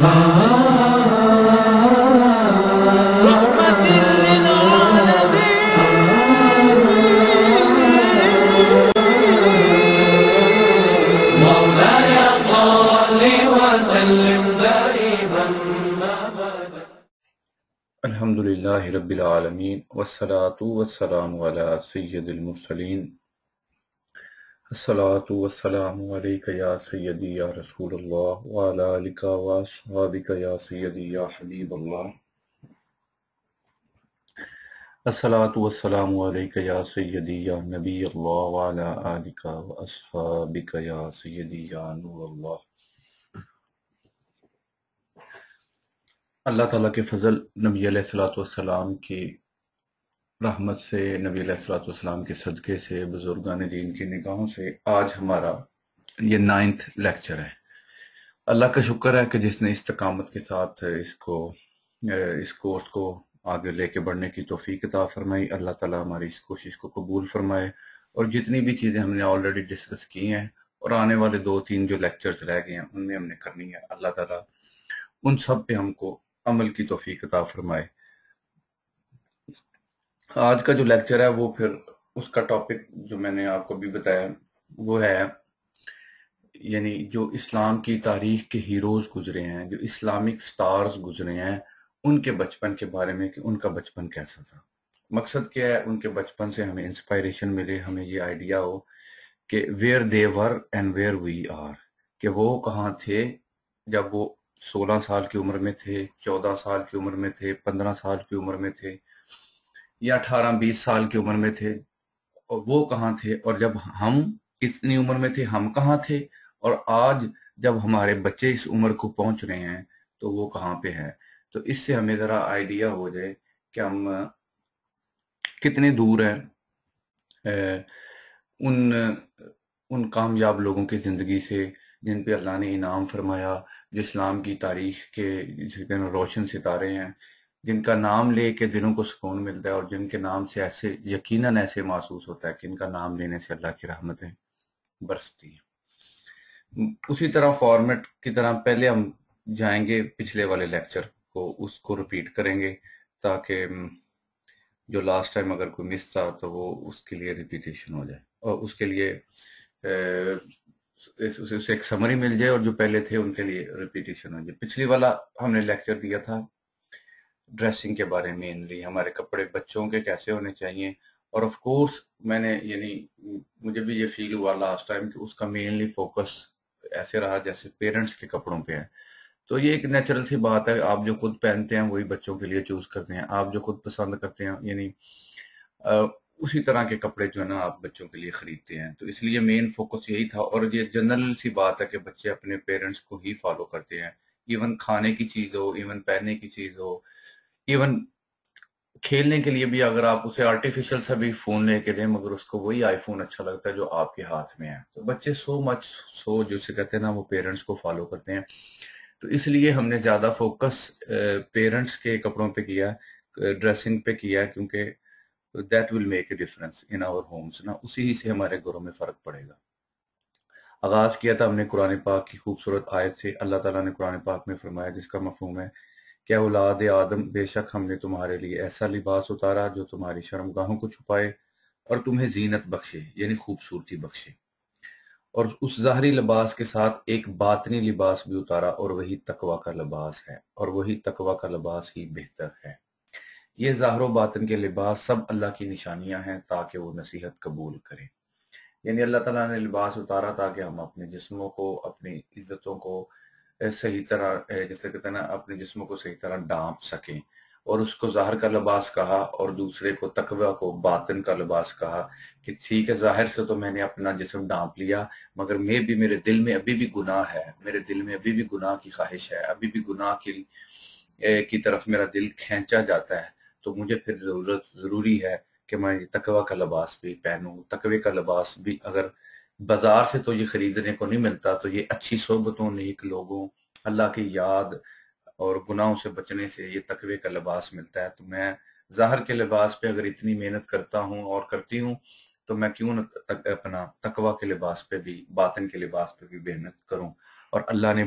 رحمة للعالمين مولاي صل وسلم دائما أبدا. الحمد للہ رب العالمین والصلاة والسلام علی سید المرسلین. الصلاة والسلام علیک یا سیدی یا رسول اللہ وعلی آلک واصحابک یا سیدی یا حبیب اللہ. الصلاة والسلام علیک یا سیدی یا نبی اللہ وعلی آلک واصحابک یا سیدی یا نور اللہ. اللہ تعالیٰ کے فضل، نبی علیہ السلام کی رحمت سے، نبی علیہ السلام کے صدقے سے، بزرگان دین کی نگاہوں سے آج ہمارا یہ 9th لیکچر ہے. اللہ کا شکر ہے کہ جس نے استقامت کے ساتھ اس کورس کو آگے لے کے بڑھنے کی توفیق عطا فرمائی. اللہ تعالیٰ ہماری اس کوشش کو قبول فرمائے، اور جتنی بھی چیزیں ہم نے آلریڈی ڈسکس کی ہیں اور آنے والے 2-3 جو لیکچرز رہ گئے ہیں ان میں ہم نے کرنی ہے، اللہ تعالیٰ ان سب پہ ہم کو عمل کی توفیق عطا فرمائے. آج کا جو لیکچر ہے وہ پھر اس کا ٹاپک جو میں نے آپ کو بھی بتایا وہ ہے یعنی جو اسلام کی تاریخ کے ہیروز گزرے ہیں، جو اسلامک سٹارز گزرے ہیں، ان کے بچپن کے بارے میں کہ ان کا بچپن کیسا تھا. مقصد کیا ہے؟ ان کے بچپن سے ہمیں انسپائریشن ملے، ہمیں یہ آئیڈیا ہو کہ where they were and where we are, کہ وہ کہاں تھے جب وہ 16 سال کی عمر میں تھے، 14 سال کی عمر میں تھے، 15 سال کی عمر میں تھے، یا 18-20 سال کی عمر میں تھے، اور وہ کہاں تھے، اور جب ہم اتنی عمر میں تھے ہم کہاں تھے، اور آج جب ہمارے بچے اس عمر کو پہنچ رہے ہیں تو وہ کہاں پہ ہے. تو اس سے ہمیں ذرا آئیڈیا ہو جائے کہ ہم کتنے دور ہیں ان کامیاب لوگوں کی زندگی سے جن پہ اللہ نے انعام فرمایا، جو اسلام کی تاریخ کے جس کے روشن ستارے ہیں، جن کا نام لے کے دلوں کو سکون ملتا ہے، اور جن کے نام سے ایسے یقیناً ایسے محسوس ہوتا ہے کہ ان کا نام لینے سے اللہ کی رحمتیں برستی ہیں. اسی طرح فارمیٹ کی طرح پہلے ہم جائیں گے پچھلے والے لیکچر کو، اس کو ریپیٹ کریں گے تاکہ جو لاسٹ ٹائم اگر کوئی مس تھا تو وہ اس کے لیے ریپیٹیشن ہو جائے، اور اس کے لیے اسے ایک سمری مل جائے، اور جو پہلے تھے ان کے لیے ریپیٹیشن ہو جائے. پچھلی والا ہم نے لیکچر دیا تھا ڈریسنگ کے بارے میں، مینلی ہمارے کپڑے بچوں کے کیسے ہونے چاہیے، اور آف کورس میں نے مجھے بھی یہ فیل ہوا لاسٹ ٹائم کہ اس کا مینلی فوکس ایسے رہا جیسے پیرنٹس کے کپڑوں پہ ہے. تو یہ ایک نیچرل سی بات ہے، آپ جو خود پہنتے ہیں وہی بچوں کے لیے چوز کرتے ہیں، آپ جو خود پسند کرتے ہیں یعنی اسی طرح کے کپڑے جو ہے نا آپ بچوں کے لیے خریدتے ہیں. تو اس لیے مین فوکس یہی تھا، اور یہ جنرل سی بات ہے کہ بچے اپنے پیرنٹس کو ہی فالو کرتے ہیں، ایون کھانے کی چیز ہو، ایون پہننے کی چیز ہو، ایون کھیلنے کے لیے بھی اگر آپ اسے آرٹیفیشل سا بھی فون لے کے دیں مگر اس کو وہی آئی فون اچھا لگتا ہے جو آپ کے ہاتھ میں ہے. تو بچے سو جسے کہتے ہیں نا وہ پیرنٹس کو فالو کرتے ہیں. تو اس لیے ہم نے زیادہ فوکس پیرنٹس کے کپڑوں پہ کیا، ڈریسنگ پہ کیا، کیونکہ that will make a difference in our homes نا، اسی سے ہمارے گھروں میں فرق پڑے گا. آغاز کیا تھا ہم نے قرآن پاک کی خوبصورت آیت سے. اللہ تعالیٰ نے قرآن پاک میں فرمایا جس کا مفہوم ہے کہ اولاد آدم، بے شک ہم نے تمہارے لیے ایسا لباس اتارا جو تمہاری شرمگاہوں کو چھپائے اور تمہیں زینت بخشے، یعنی خوبصورتی بخشے، اور اس ظاہری لباس کے ساتھ ایک باطنی لباس بھی اتارا، اور وہی تقوی کا لباس ہے، اور وہی تقوی کا لباس ہی بہتر ہے. یہ ظاہر و باطن کے لباس سب اللہ کی نشانیاں ہیں تاکہ وہ نصیحت قبول کریں. یعنی اللہ تعالیٰ نے لباس اتارا تاکہ ہم اپنے جسموں کو، اپنی عزتوں کو صحیح طرح جیسے کہتے ہیں نا اپنے جسموں کو صحیح طرح ڈانپ سکیں، اور اس کو ظاہر کا لباس کہا، اور دوسرے کو تقوی کو باطن کا لباس کہا کہ ٹھیک ہے ظاہر سے تو میں نے اپنا جسم ڈانپ لیا مگر میرے دل میں ابھی بھی گناہ ہے، میرے دل میں ابھی بھی گناہ کی خواہش ہے، ابھی بھی گناہ کی طرف میرا دل کھینچا جاتا ہے. تو مجھے پھر ضروری ہے کہ میں تقوی کا لباس بھی پہنوں. تقوی کا لباس بھی اگر بازار سے تو یہ خریدنے کو نہیں ملتا، تو یہ اچھی صحبتوں، نیک لوگوں، اللہ کی یاد اور گناہوں سے بچنے سے یہ تقوی کا لباس ملتا ہے. تو میں ظاہر کے لباس پہ اگر اتنی محنت کرتا ہوں اور کرتی ہوں تو میں کیوں نہ اپنا تقوی کے لباس پہ بھی، باطن کے لباس پہ بھی محنت کروں. اور اللہ نے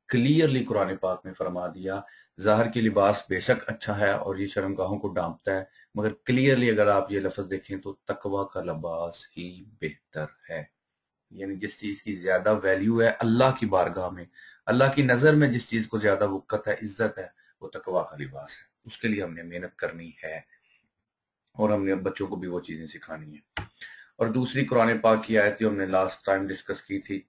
کلیئرلی قرآن پاک میں فرما دیا. ظاہر کی لباس بے شک اچھا ہے اور یہ شرمگاہوں کو ڈانپتا ہے، مگر کلیئرلی اگر آپ یہ لفظ دیکھیں تو تقوی کا لباس ہی بہتر ہے. یعنی جس چیز کی زیادہ ویلیو ہے اللہ کی بارگاہ میں، اللہ کی نظر میں جس چیز کو زیادہ وقت ہے، عزت ہے، وہ تقوی کا لباس ہے. اس کے لیے ہم نے محنت کرنی ہے اور ہم نے بچوں کو بھی وہ چیزیں سکھانی ہیں. اور دوسری قرآن پاک کی آیت جو ہم نے لاسٹ ٹائم ڈسکس کی تھی،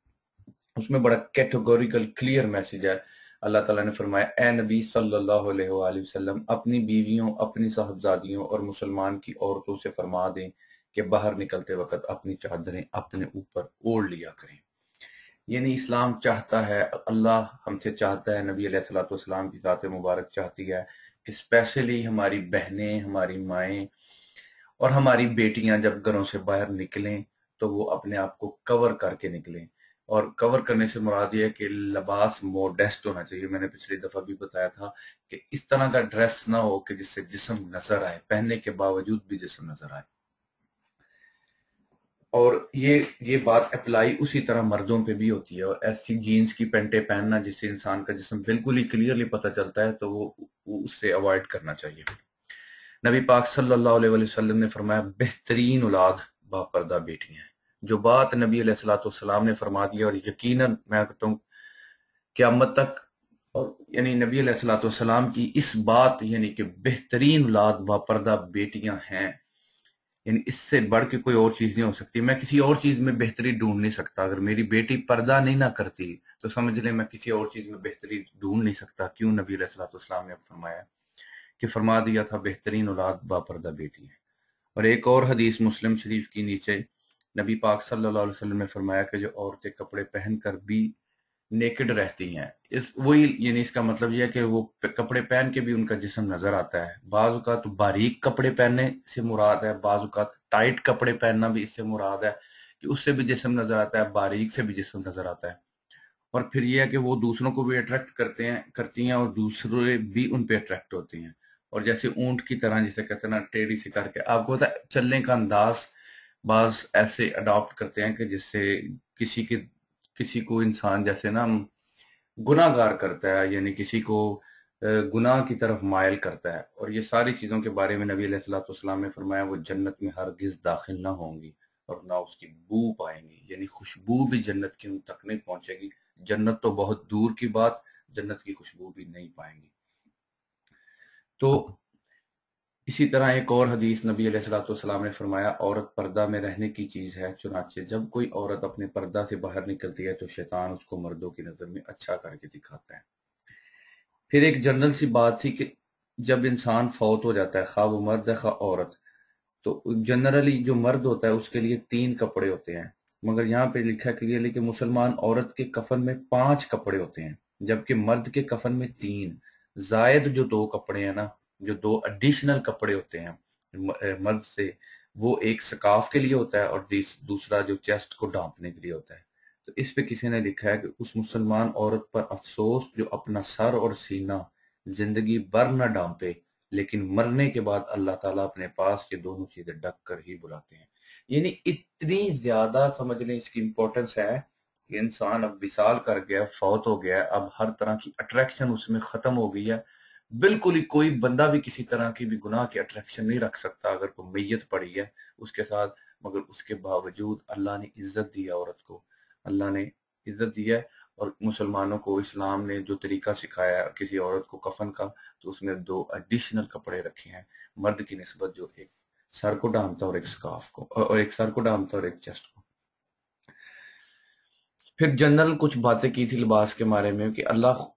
اس میں بڑا کیٹیگوریکل کلیئر میسج ہے. اللہ تعالیٰ نے فرمایا اے نبی صلی اللہ علیہ وآلہ وسلم اپنی بیویوں، اپنی صاحبزادیوں اور مسلمان کی عورتوں سے فرما دیں کہ باہر نکلتے وقت اپنی چادریں اپنے اوپر اوڑھ لیا کریں. یعنی اسلام چاہتا ہے، اللہ ہم سے چاہتا ہے، نبی علیہ الصلوۃ والسلام کی ذات مبارک چاہتی ہے کہ اسپیشلی ہماری بہنیں، ہماری مائیں اور ہماری بیٹیاں جب گھروں سے باہر نکلیں تو وہ اپنے آپ کو کور کر کے نکلیں. اور کور کرنے سے مراد یہ ہے کہ لباس موڈیسٹ ہونا چاہیے. میں نے پچھلی دفعہ بھی بتایا تھا کہ اس طرح کا ڈریس نہ ہو کہ جس سے جسم نظر آئے، پہننے کے باوجود بھی جسم نظر آئے. اور یہ بات اپلائی اسی طرح مردوں پہ بھی ہوتی ہے. اور ایسی جینز کی پینٹیں پہننا جس سے انسان کا جسم بالکل ہی کلیئرلی پتہ چلتا ہے تو وہ اس سے اوائڈ کرنا چاہیے. نبی پاک صلی اللہ علیہ وسلم نے فرمایا بہترین اولاد باپردہ بیٹیاں ہیں. جو بات نبی علیہ الصلوۃ والسلام نے فرما دی، اور یقیناً میں کہتا ہوں قیامت تک، اور یعنی نبی علیہ الصلوۃ والسلام کی اس بات یعنی کہ بہترین اولاد باپردہ بیٹیاں ہیں، یعنی اس سے بڑھ کے کوئی اور چیز نہیں ہو سکتی. میں کسی اور چیز میں بہتری ڈھونڈ نہیں سکتا. اگر میری بیٹی پردہ نہیں نہ کرتی تو سمجھ لیں میں کسی اور چیز میں بہتری ڈھونڈ نہیں سکتا. کیوں؟ نبی علیہ الصلوۃ والسلام نے فرمایا کہ فرما دیا تھا بہترین اولاد باپردہ بیٹی ہے. اور ایک اور حدیث مسلم شریف کی نیچے نبی پاک صلی اللہ علیہ وسلم نے فرمایا کہ جو عورتیں کپڑے پہن کر بھی نیکڈ رہتی ہیں، یعنی اس کا مطلب یہ ہے کہ وہ کپڑے پہن کے بھی ان کا جسم نظر آتا ہے. بعض اوقات باریک کپڑے پہننے سے مراد ہے، بعض اوقات ٹائٹ کپڑے پہننا بھی اس سے مراد ہے کہ اس سے بھی جسم نظر آتا ہے، باریک سے بھی جسم نظر آتا ہے. اور پھر یہ ہے کہ وہ دوسروں کو بھی اٹریکٹ کرتی ہیں اور دوسرے بھی ان پہ اٹریکٹ ہوتی ہیں. اور جیسے اونٹ کی طرح جسے کہتے ہیں نا ٹیڑھی سی کر کے، آپ کو پتا ہے چلنے کا انداز بعض ایسے اڈاپٹ کرتے ہیں کہ جس سے کسی کو انسان جیسے نا گناہ گار کرتا ہے، یعنی کسی کو گناہ کی طرف مائل کرتا ہے. اور یہ ساری چیزوں کے بارے میں نبی علیہ الصلوۃ والسلام نے فرمایا وہ جنت میں ہرگز داخل نہ ہوں گی اور نہ اس کی بو پائیں گی. یعنی خوشبو بھی جنت کی ان تک نہیں پہنچے گی. جنت تو بہت دور کی بات، جنت کی خوشبو بھی نہیں پائیں گی. تو اسی طرح ایک اور حدیث نبی علیہ الصلوۃ والسلام نے فرمایا عورت پردہ میں رہنے کی چیز ہے، چنانچہ جب کوئی عورت اپنے پردہ سے باہر نکلتی ہے تو شیطان اس کو مردوں کی نظر میں اچھا کر کے دکھاتا ہے. پھر ایک جنرل سی بات تھی کہ جب انسان فوت ہو جاتا ہے، خواہ وہ مرد ہے خواہ عورت، تو جنرلی جو مرد ہوتا ہے اس کے لیے 3 کپڑے ہوتے ہیں. مگر یہاں پہ لکھا کلیئرلی کہ مسلمان عورت کے کفن میں 5 کپڑے ہوتے ہیں، جبکہ مرد کے کفن میں 3. زائد جو 2 کپڑے ہیں نا، جو 2 ایڈیشنل کپڑے ہوتے ہیں مرد سے، وہ ایک سکاف کے لیے ہوتا ہے اور دوسرا جو چیسٹ کو ڈھانپنے کے لیے ہوتا ہے. تو اس پہ کسی نے لکھا ہے کہ اس مسلمان عورت پر افسوس جو اپنا سر اور سینہ زندگی بھر نہ ڈھانپے، لیکن مرنے کے بعد اللہ تعالیٰ اپنے پاس یہ دونوں چیزیں ڈھک کر ہی بلاتے ہیں. یعنی اتنی زیادہ سمجھ لیں اس کی امپورٹنس ہے کہ انسان اب وصال کر گیا، فوت ہو گیا، اب ہر طرح کی اٹریکشن اس میں ختم ہو گئی ہے. بالکل ہی کوئی بندہ بھی کسی طرح کی بھی گناہ کی اٹریکشن نہیں رکھ سکتا اگر کوئی میت پڑی ہے اس کے ساتھ. مگر اس کے باوجود اللہ نے عزت دی ہے عورت کو، اللہ نے عزت دی ہے. اور مسلمانوں کو اسلام نے جو طریقہ سکھایا ہے کسی عورت کو کفن کا، تو اس میں 2 ایڈیشنل کپڑے رکھے ہیں مرد کی نسبت، جو ایک سر کو ڈھانپتا اور ایک سکارف کو، اور ایک سر کو ڈھانپتا اور ایک چیسٹ کو. پھر جنرل کچھ باتیں کی تھی لباس کے بارے میں کہ اللہ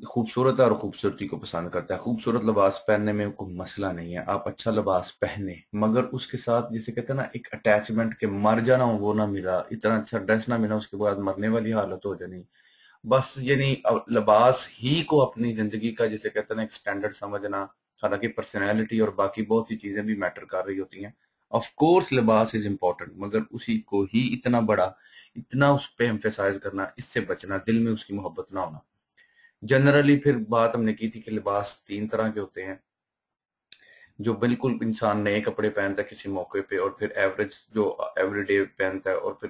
خوبصورت ہے اور خوبصورتی کو پسند کرتا ہے. خوبصورت لباس پہننے میں کوئی مسئلہ نہیں ہے، آپ اچھا لباس پہنے، مگر اس کے ساتھ جسے کہتے ہیں نا ایک اٹیچمنٹ کہ مر جانا وہ نہ ملا، اتنا اچھا ڈریس نہ ملا اس کے بعد مرنے والی حالت ہو جانی. بس یعنی لباس ہی کو اپنی زندگی کا جسے کہتے ہیں نا ایک سٹینڈرڈ سمجھنا، حالانکہ پرسنالٹی اور باقی بہت سی چیزیں بھی میٹر کر رہی ہوتی ہیں. آف کورس لباس از امپورٹنٹ، مگر اسی کو ہی اتنا بڑا، اتنا اس پہ ایمفیسائز کرنا، اس سے بچنا، دل میں اس کی محبت نہ ہونا. جنرلی پھر بات ہم نے کی تھی کہ لباس 3 طرح کے ہوتے ہیں، جو بالکل انسان نئے کپڑے پہنتا ہے کسی موقع پہ، اور پھر ایوریج جو ایوری ڈے پہنتا ہے، اور پھر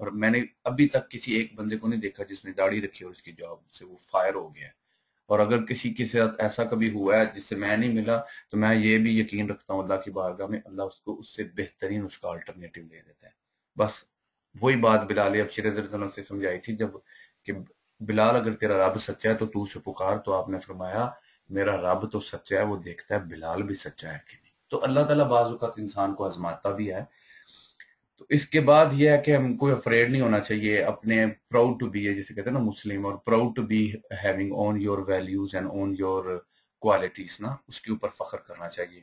اور میں نے ابھی تک کسی ایک بندے کو نہیں دیکھا جس نے داڑھی رکھی اور اس کی جاب سے وہ فائر ہو گیا ہے. اور اگر کسی کے ساتھ ایسا کبھی ہوا ہے جس سے میں نہیں ملا تو میں یہ بھی یقین رکھتا ہوں اللہ کی بارگاہ میں اللہ اس کو اس سے بہترین اس کا الٹرنیٹو دے دیتا ہے. بس وہی بات بلال ابشر رضی اللہ عنہ سے سمجھائی تھی جب کہ بلال اگر تیرا رب سچا ہے تو اسے پکار. تو آپ نے فرمایا میرا رب تو سچا ہے، وہ دیکھتا ہے بلال بھی سچا ہے کہ نہیں. تو اللہ تعالیٰ بعض اوقات انسان کو آزماتا بھی ہے. تو اس کے بعد یہ ہے کہ ہم کوئی افریڈ نہیں ہونا چاہیے اپنے پراؤڈ ٹو بی ہے جسے کہتے ہیں نا مسلم، اور proud to be having own your values and own your qualities نا، اس کے اوپر فخر کرنا چاہیے.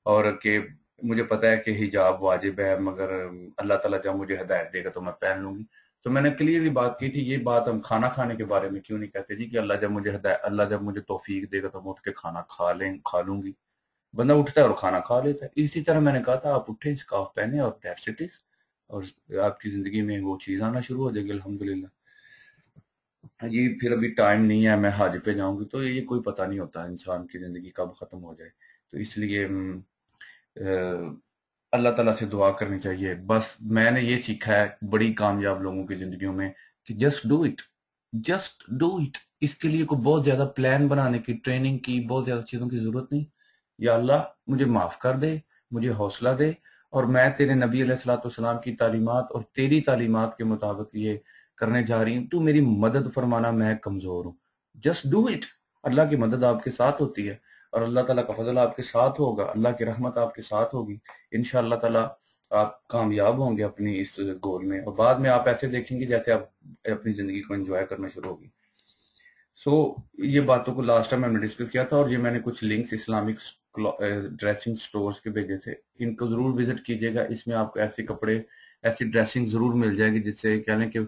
اور کہ مجھے پتا ہے کہ حجاب واجب ہے مگر اللہ تعالیٰ جب مجھے ہدایت دے گا تو میں پہن لوں گی. تو میں نے کلیئرلی بات کی تھی، یہ بات ہم کھانا کھانے کے بارے میں کیوں نہیں کہتے جی کہ اللہ جب مجھے توفیق دے گا تو میں اٹھ کے کھانا کھا لوں گی. بندہ اٹھتا ہے اور کھانا کھا لیتا ہے. اسی طرح میں نے کہا تھا آپ اٹھیں اسکارف پہنے اور دیٹس اٹ از، اور آپ کی زندگی میں وہ چیز آنا شروع ہو جائے گی الحمدللہ. جی پھر ابھی ٹائم نہیں ہے، میں حج پہ جاؤں گی. تو یہ کوئی پتہ نہیں ہوتا انسان کی زندگی کب ختم ہو جائے. تو اس لیے اللہ تعالیٰ سے دعا کرنی چاہیے. بس میں نے یہ سیکھا ہے بڑی کامیاب لوگوں کی زندگیوں میں کہ just do it, just do it. اس کے لیے کوئی بہت زیادہ پلان بنانے کی، ٹریننگ کی، بہت زیادہ چیزوں کی ضرورت نہیں. یا اللہ مجھے معاف کر دے، مجھے حوصلہ دے، اور میں تیرے نبی علیہ الصلوۃ والسلام کی تعلیمات اور تیری تعلیمات کے مطابق یہ کرنے جا رہی ہوں. تو میری مدد فرمانا، میں کمزور ہوں. Just do it. اللہ کی مدد آپ کے ساتھ ہوتی ہے اور اللہ تعالیٰ کا فضل آپ کے ساتھ ہوگا، اللہ کی رحمت آپ کے ساتھ ہوگی. انشاءاللہ تعالیٰ آپ کامیاب ہوں گے اپنی اس گول میں، اور بعد میں آپ ایسے دیکھیں گے جیسے آپ اپنی زندگی کو انجوائے کرنا شروع ہوگی. یہ باتوں کو لاسٹ ٹائم ہم نے ڈسکس کیا تھا، اور یہ میں نے کچھ لنکس اسلامک ڈریسنگ سٹورز کے بھیجے تھے، ان کو ضرور وزٹ کیجیے گا. اس میں آپ کو ایسے کپڑے، ایسی ڈریسنگ ضرور مل جائے گی جس سے کہہ لیں کہ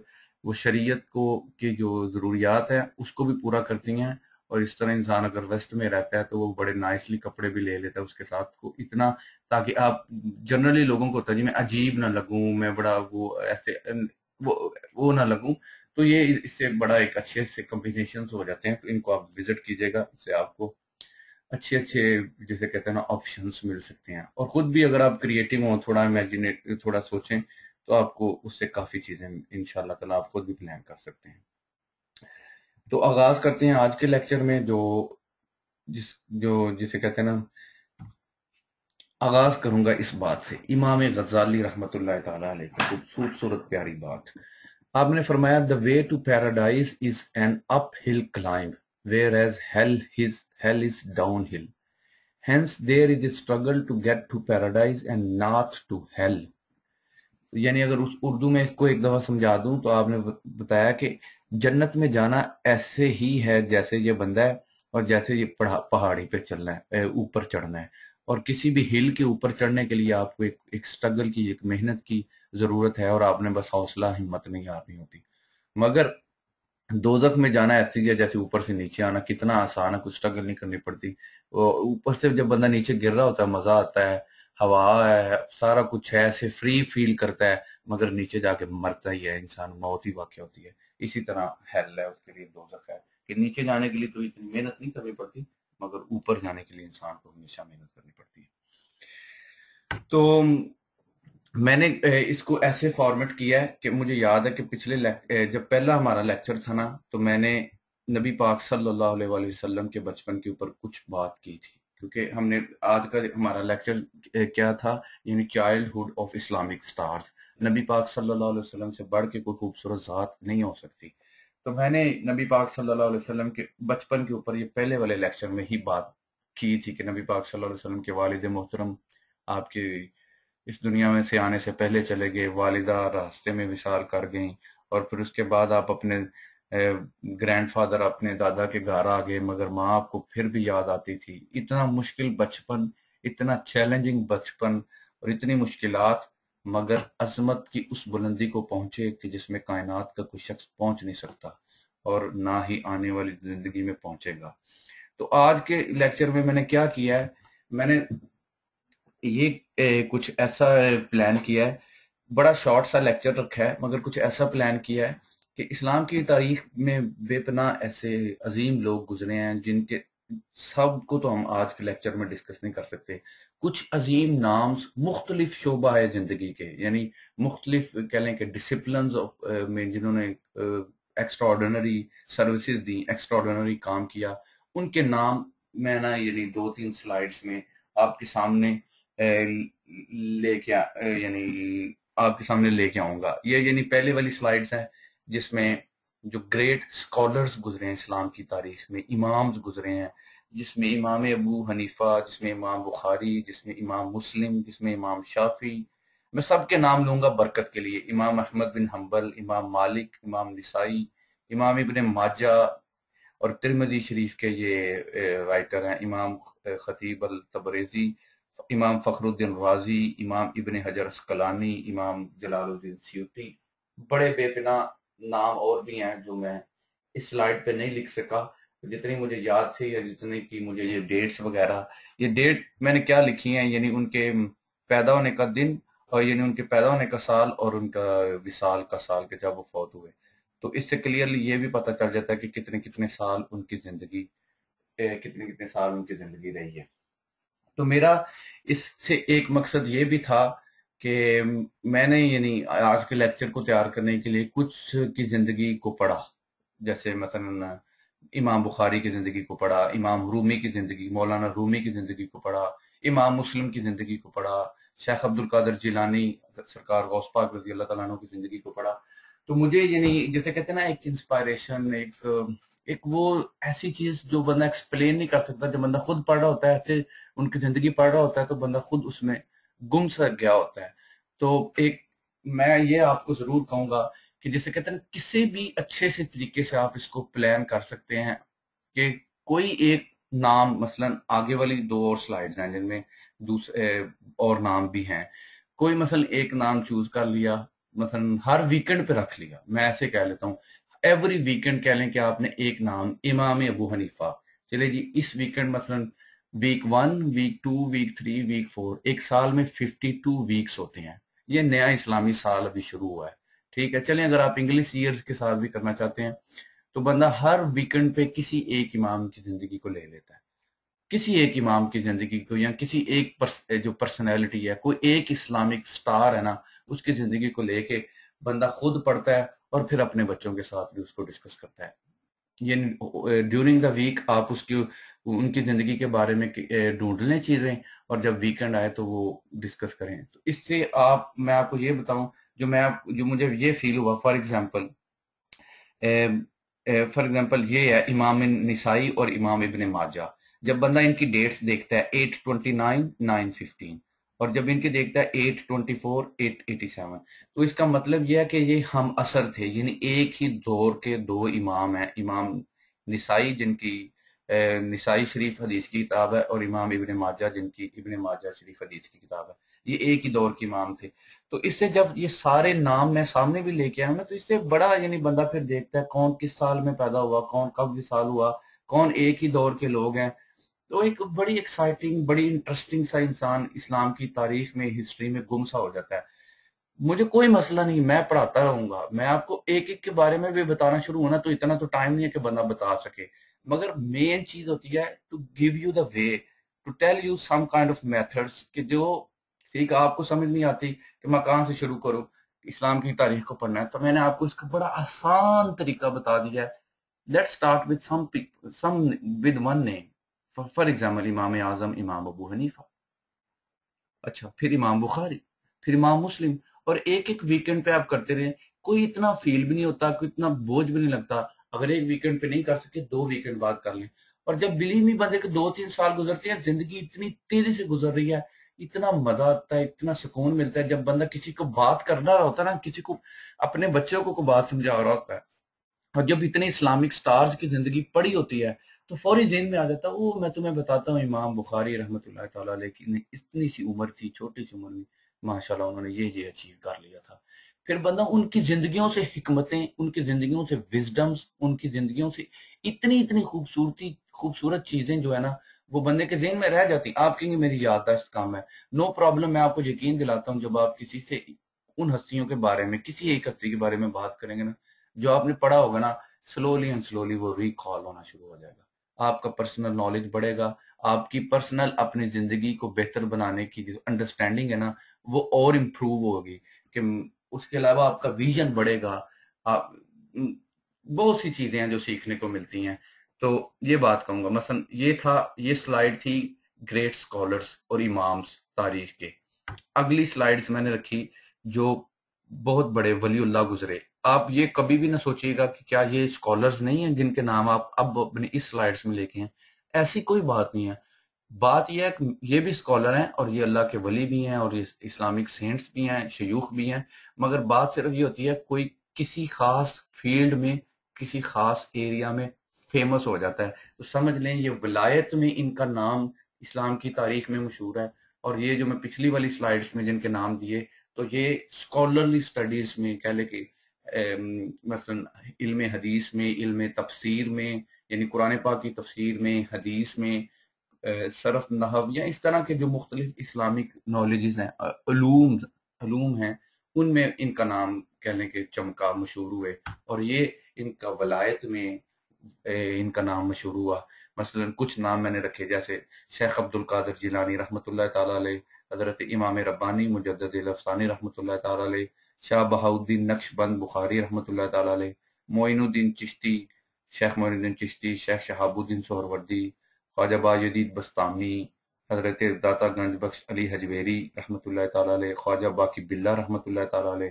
وہ شریعت کو کی جو ضروریات ہیں اس کو بھی پورا کرتی ہیں. اور اس طرح انسان اگر ویسٹ میں رہتا ہے تو وہ بڑے نائسلی کپڑے بھی لے لیتا ہے اس کے ساتھ کو، اتنا تاکہ آپ جنرلی لوگوں کو ہوتا ہے جی میں عجیب نہ لگوں، میں بڑا وہ ایسے وہ نہ لگوں. تو یہ اس سے بڑا ایک اچھے سے کمبینیشنز ہو جاتے ہیں. تو ان کو آپ وزٹ کیجیے گا، اس سے آپ کو اچھے جیسے کہتے ہیں نا آپشنز مل سکتے ہیں. اور خود بھی اگر آپ کریٹو ہوں، تھوڑا امیجنیٹ، تھوڑا سوچیں، تو آپ کو اس سے کافی چیزیں انشاءاللہ تعالیٰ آپ خود بھی پلان کر سکتے ہیں. تو آغاز کرتے ہیں آج کے لیکچر میں، جسے کہتے ہیں نا، آغاز کروں گا اس بات سے. امام غزالی رحمۃ اللہ تعالیٰ علیہ کی خوبصورت پیاری بات. آپ نے فرمایا the way to paradise is an uphill climb whereas hell is downhill. Hence there is a struggle to get to paradise and not to hell. یعنی اگر اس اردو میں اس کو ایک دفعہ سمجھا دوں تو آپ نے بتایا کہ جنت میں جانا ایسے ہی ہے جیسے یہ بندہ ہے اور جیسے یہ پہاڑی پہ چلنا ہے، اوپر چڑھنا ہے. اور کسی بھی ہل کے اوپر چڑھنے کے لیے آپ کو ایک سٹرگل کی، ایک محنت کی ضرورت ہے، اور آپ نے بس حوصلہ ہمت نہیں آنی ہوتی. مگر دوزخ میں جانا ایسی ہے جیسے اوپر سے نیچے آنا، کتنا آسان ہے، کچھ سٹرگل نہیں کرنی پڑتی. اوپر سے جب بندہ نیچے گر رہا ہوتا ہے مزہ آتا ہے، ہوا ہے، سارا کچھ ہے، ایسے فری فیل کرتا ہے، مگر نیچے جا کے مرتا ہی ہے انسان، موت ہی واقع ہوتی ہے. اسی طرح ہیل ہے، اس کے لیے دوزخ ہے کہ نیچے جانے کے لیے تو اتنی محنت نہیں کرنی پڑتی، مگر اوپر جانے کے لیے انسان کو ہمیشہ محنت کرنی پڑتی ہے. تو میں نے اس کو ایسے فارمیٹ کیا ہے کہ مجھے یاد ہے کہ پچھلے جب پہلا ہمارا لیکچر تھا نا، تو میں نے نبی پاک صلی اللہ علیہ وآلہ وسلم کے بچپن کے اوپر کچھ بات کی تھی، کیونکہ ہم نے آج کا ہمارا لیکچر کیا تھا، یعنی چائلڈہڈ آف اسلامک سٹارز. نبی پاک صلی اللہ علیہ وسلم سے بڑھ کے کوئی خوبصورت ذات نہیں ہو سکتی. تو میں نے نبی پاک صلی اللہ علیہ وسلم کے بچپن کے اوپر یہ پہلے والے لیکچر میں ہی بات کی تھی کہ نبی پاک صلی اللہ علیہ وسلم کے والد محترم آپ کے اس دنیا میں سے آنے سے پہلے چلے گئے، والدہ راستے میں وصال کر گئیں، اور پھر اس کے بعد آپ اپنے گرینڈ فادر، اپنے دادا کے گھر آ گئے، مگر ماں آپ کو پھر بھی یاد آتی تھی. اتنا مشکل بچپن، اتنا چیلنجنگ بچپن اور اتنی مشکلات، مگر عظمت کی اس بلندی کو پہنچے کہ جس میں کائنات کا کوئی شخص پہنچ نہیں سکتا اور نہ ہی آنے والی زندگی میں پہنچے گا. تو آج کے لیکچر میں نے کیا کیا ہے، میں نے یہ کچھ ایسا پلان کیا ہے، بڑا شارٹ سا لیکچر رکھا ہے، مگر کچھ ایسا پلان کیا ہے کہ اسلام کی تاریخ میں بے پناہ ایسے عظیم لوگ گزرے ہیں جن کے سب کو تو ہم آج کے لیکچر میں ڈسکس نہیں کر سکتے. کچھ عظیم نامز مختلف شعبہ ہے زندگی کے، یعنی مختلف کہہ لیں کہ ڈسپلنز میں جنہوں نے ایکسٹرا آرڈنری سروسز دی، ایکسٹرا آرڈنری کام کیا، ان کے نام میں نا یعنی 2-3 سلائیڈز میں آپ کے سامنے یعنی آپ کے سامنے لے کے آؤں گا. یہ یعنی پہلے والی سلائیڈز ہیں جس میں جو گریٹ اسکالرز گزرے ہیں اسلام کی تاریخ میں، امامز گزرے ہیں، جس میں امام ابو حنیفہ، جس میں امام بخاری، جس میں امام مسلم، جس میں امام شافعی. میں سب کے نام لوں گا برکت کے لیے. امام احمد بن حنبل، امام مالک، امام نسائی، امام ابن ماجہ اور ترمذی شریف کے یہ رائٹر ہیں، امام خطیب التبریزی، امام فخر الدین رازی، امام ابن حجر اسقلانی، امام جلال الدین سیوطی. بڑے بے پناہ نام اور بھی ہیں جو میں اس سلائیڈ پہ نہیں لکھ سکا، جتنی مجھے یاد تھی یا جتنی کی مجھے یہ ڈیٹس وغیرہ. یہ ڈیٹ میں نے کیا لکھی ہیں، یعنی ان کے پیدا ہونے کا دن، اور یعنی ان کے پیدا ہونے کا سال اور ان کا وصال کا سال کہ جب وہ فوت ہوئے. تو اس سے کلیئرلی یہ بھی پتہ چل جاتا ہے کہ کتنے کتنے سال ان کی زندگی رہی ہے. تو میرا اس سے ایک مقصد یہ بھی تھا کہ میں نے یعنی آج کے لیکچر کو تیار کرنے کے لیے کچھ کی زندگی کو پڑھا، جیسے مثلا امام بخاری کی زندگی کو پڑھا، امام رومی کی زندگی، مولانا رومی کی زندگی کو پڑھا، امام مسلم کی زندگی کو پڑھا، شیخ عبد القادر جیلانی سرکار غوث پاک رضی اللہ تعالیٰ عنہ کی زندگی کو پڑھا. تو مجھے یعنی جیسے کہتے ہیں نا ایک انسپائریشن، ایک وہ ایسی چیز جو بندہ ایکسپلین نہیں کر سکتا، جب بندہ خود پڑھ رہا ہوتا ہے ایسے ان کی زندگی پڑھ رہا ہوتا ہے تو بندہ خود اس میں گم سا گیا ہوتا ہے. تو ایک میں یہ آپ کو ضرور کہوں گا کہ جیسے کہتے ہیں کسی بھی اچھے سے طریقے سے آپ اس کو پلان کر سکتے ہیں کہ کوئی ایک نام، مثلا آگے والی 2 اور سلائیڈز ہیں جن میں دوسرے اور نام بھی ہیں، کوئی مثلا ایک نام چوز کر لیا، مثلا ہر ویکنڈ پہ رکھ لیا. میں ایسے کہہ لیتا ہوں ایوری ویکنڈ کہہ لیں کہ آپ نے ایک نام امام ابو حنیفہ، چلے جی اس ویکنڈ مثلا ویک 1، ویک 2، ویک 3، ویک 4، ایک سال میں 52 ویکس ہوتے ہیں. یہ نیا اسلامی سال ابھی شروع ہوا ہے، ٹھیک ہے. چلیں اگر آپ انگلش ایئرز کے ساتھ بھی کرنا چاہتے ہیں تو بندہ ہر ویکنڈ پہ کسی ایک امام کی زندگی کو لے لیتا ہے، کسی ایک امام کی زندگی کو، یا کسی ایک جو پرسنالٹی ہے، کوئی ایک اسلامک سٹار ہے نا، اس کی زندگی کو لے کے بندہ خود پڑھتا ہے اور پھر اپنے بچوں کے ساتھ بھی اس کو ڈسکس کرتا ہے. یہ ڈیورنگ دا ویک آپ ان کی زندگی کے بارے میں ڈھونڈ لیں چیزیں، اور جب ویکنڈ آئے تو وہ ڈسکس کریں. تو اس سے میں آپ کو یہ بتاؤں جو مجھے یہ فیل ہوا. فار ایگزامپل یہ ہے امام نسائی اور امام ابن ماجہ. جب بندہ ان کی ڈیٹس دیکھتا ہے 829، 915، اور جب ان کے دیکھتا ہے 824، 887، تو اس کا مطلب یہ ہے کہ یہ ہم عصر تھے، یعنی ایک ہی دور کے 2 امام ہیں. امام نسائی جن کی نسائی شریف حدیث کی کتاب ہے، اور امام ابن ماجہ جن کی ابن ماجہ شریف حدیث کی کتاب ہے. یہ ایک ہی دور کے امام تھے. تو اس سے جب یہ سارے نام میں سامنے بھی لے کے آیا نا، تو اس سے بڑا یعنی بندہ پھر دیکھتا ہے کون کس سال میں پیدا ہوا، کون کب وصال ہوا، کون ایک ہی دور کے لوگ ہیں. تو ایک بڑی ایکسائٹنگ، بڑی انٹرسٹنگ سا انسان اسلام کی تاریخ میں، ہسٹری میں گم سا ہو جاتا ہے. مجھے کوئی مسئلہ نہیں، میں پڑھاتا رہوں گا، میں آپ کو ایک ایک کے بارے میں بھی بتانا شروع ہونا تو اتنا تو ٹائم نہیں ہے کہ بندہ بتا سکے. مگر مین چیز ہوتی ہے to give you the way, to tell you some kind of methods, کہ جو ٹھیک آپ کو سمجھ نہیں آتی کہ میں کہاں سے شروع کروں اسلام کی تاریخ کو پڑھنا ہے، تو میں نے آپ کو اس کا بڑا آسان طریقہ بتا دیا ہے. Let start with one name. For example Imam Azam امام ابو حنیفہ، اچھا پھر امام بخاری، پھر امام مسلم، اور ایک ایک ویکنڈ پہ آپ کرتے رہیں. کوئی اتنا فیل بھی نہیں ہوتا، کوئی اتنا بوجھ بھی نہیں لگتا. اگر ایک ویکنڈ پہ نہیں کر سکے 2 ویکنڈ بعد کر لیں. اور جب بلیو می بندے کے 2-3 سال گزرتے ہیں، زندگی اتنی تیزی سے گزر رہی ہے، اتنا مزہ آتا ہے، اتنا سکون ملتا ہے جب بندہ کسی کو بات کرنا رہا ہوتا ہے نا، کسی کو اپنے بچوں کو بات سمجھا رہا ہوتا ہے، اور جب اتنے اسلامک سٹارز کی زندگی پڑی ہوتی ہے تو فوری ذہن میں آ جاتا ہے وہ میں تمہیں بتاتا ہوں امام بخاری رحمۃ اللہ تعالیٰ علیہ کی اتنی سی عمر تھی، چھوٹی سی عمر میں ماشاءاللہ انہوں نے یہ اچیو کر لیا تھا. پھر بندہ ان کی زندگیوں سے حکمتیں، ان کی زندگیوں سے وزڈمز، ان کی زندگیوں سے اتنی خوبصورت چیزیں جو ہے نا وہ بندے کے ذہن میں رہ جاتی. آپ کہیں گے میری یادداشت کم ہے، نو پرابلم. میں آپ کو یقین دلاتا ہوں جب آپ کسی سے ان ہستیوں کے بارے میں، کسی ایک ہستی کے بارے میں بات کریں گے نا جو آپ نے پڑھا ہوگا نا، سلولی اینڈ سلولی وہ ریکال ہونا شروع ہو جائے گا. آپ کا پرسنل نالج بڑھے گا، آپ کی پرسنل اپنی زندگی کو بہتر بنانے کی جو انڈرسٹینڈنگ ہے نا وہ اور امپروو ہوگی، کہ اس کے علاوہ آپ کا ویژن بڑھے گا، آپ بہت سی چیزیں ہیں جو سیکھنے کو ملتی ہیں۔ تو یہ بات کہوں گا، مثلا یہ سلائیڈ تھی گریٹ سکولرز اور امامز تاریخ کے۔ اگلی سلائیڈز میں نے رکھی جو بہت بڑے ولی اللہ گزرے۔ آپ یہ کبھی بھی نہ سوچیے گا کہ کیا یہ سکولرز نہیں ہیں جن کے نام آپ اب اپنی اس سلائیڈز میں لے کے ہیں، ایسی کوئی بات نہیں ہے۔ بات یہ ہے کہ یہ بھی سکولر ہیں اور یہ اللہ کے ولی بھی ہیں اور یہ اسلامک سینٹس بھی ہیں، شیوخ بھی ہیں، مگر بات صرف یہ ہوتی ہے کوئی کسی خاص فیلڈ میں کسی خاص ایریا میں فیمس ہو جاتا ہے تو سمجھ لیں یہ ولایت میں ان کا نام اسلام کی تاریخ میں مشہور ہے، اور یہ جو میں پچھلی والی سلائیڈز میں جن کے نام دیے تو یہ سکولرلی سٹڈیز میں کہہ لے کہ مثلا علم حدیث میں، علم تفسیر میں، یعنی قرآن پاک کی تفسیر میں، حدیث میں، صرف نحو یا اس طرح کے جو مختلف اسلامک نالجز ہیں، علوم ہیں، ان میں ان کا نام کہہ لیں کہ چمکا، مشہور ہوئے، اور یہ ان کا ولایت میں ان کا نام مشہور ہوا۔ مثلا کچھ نام میں نے رکھے جیسے شیخ عبد القادر جیلانی رحمۃ اللہ تعالیٰ علیہ، حضرت امام ربانی مجدد الافسانی رحمۃ اللہ تعالیٰ علیہ، شاہ بہاؤدین نقش بند بخاری رحمۃ اللہ تعالیٰ علیہ، معین الدین چشتی، شیخ معین الدین چشتی، شیخ شہاب الدین سہروردی، خواجہ باجدید بستامی، حضرت داتا گنج بخش علی حجویری رحمۃ اللہ تعالیٰ علیہ، خواجہ باقی باللہ رحمۃ اللہ تعالیٰ علیہ،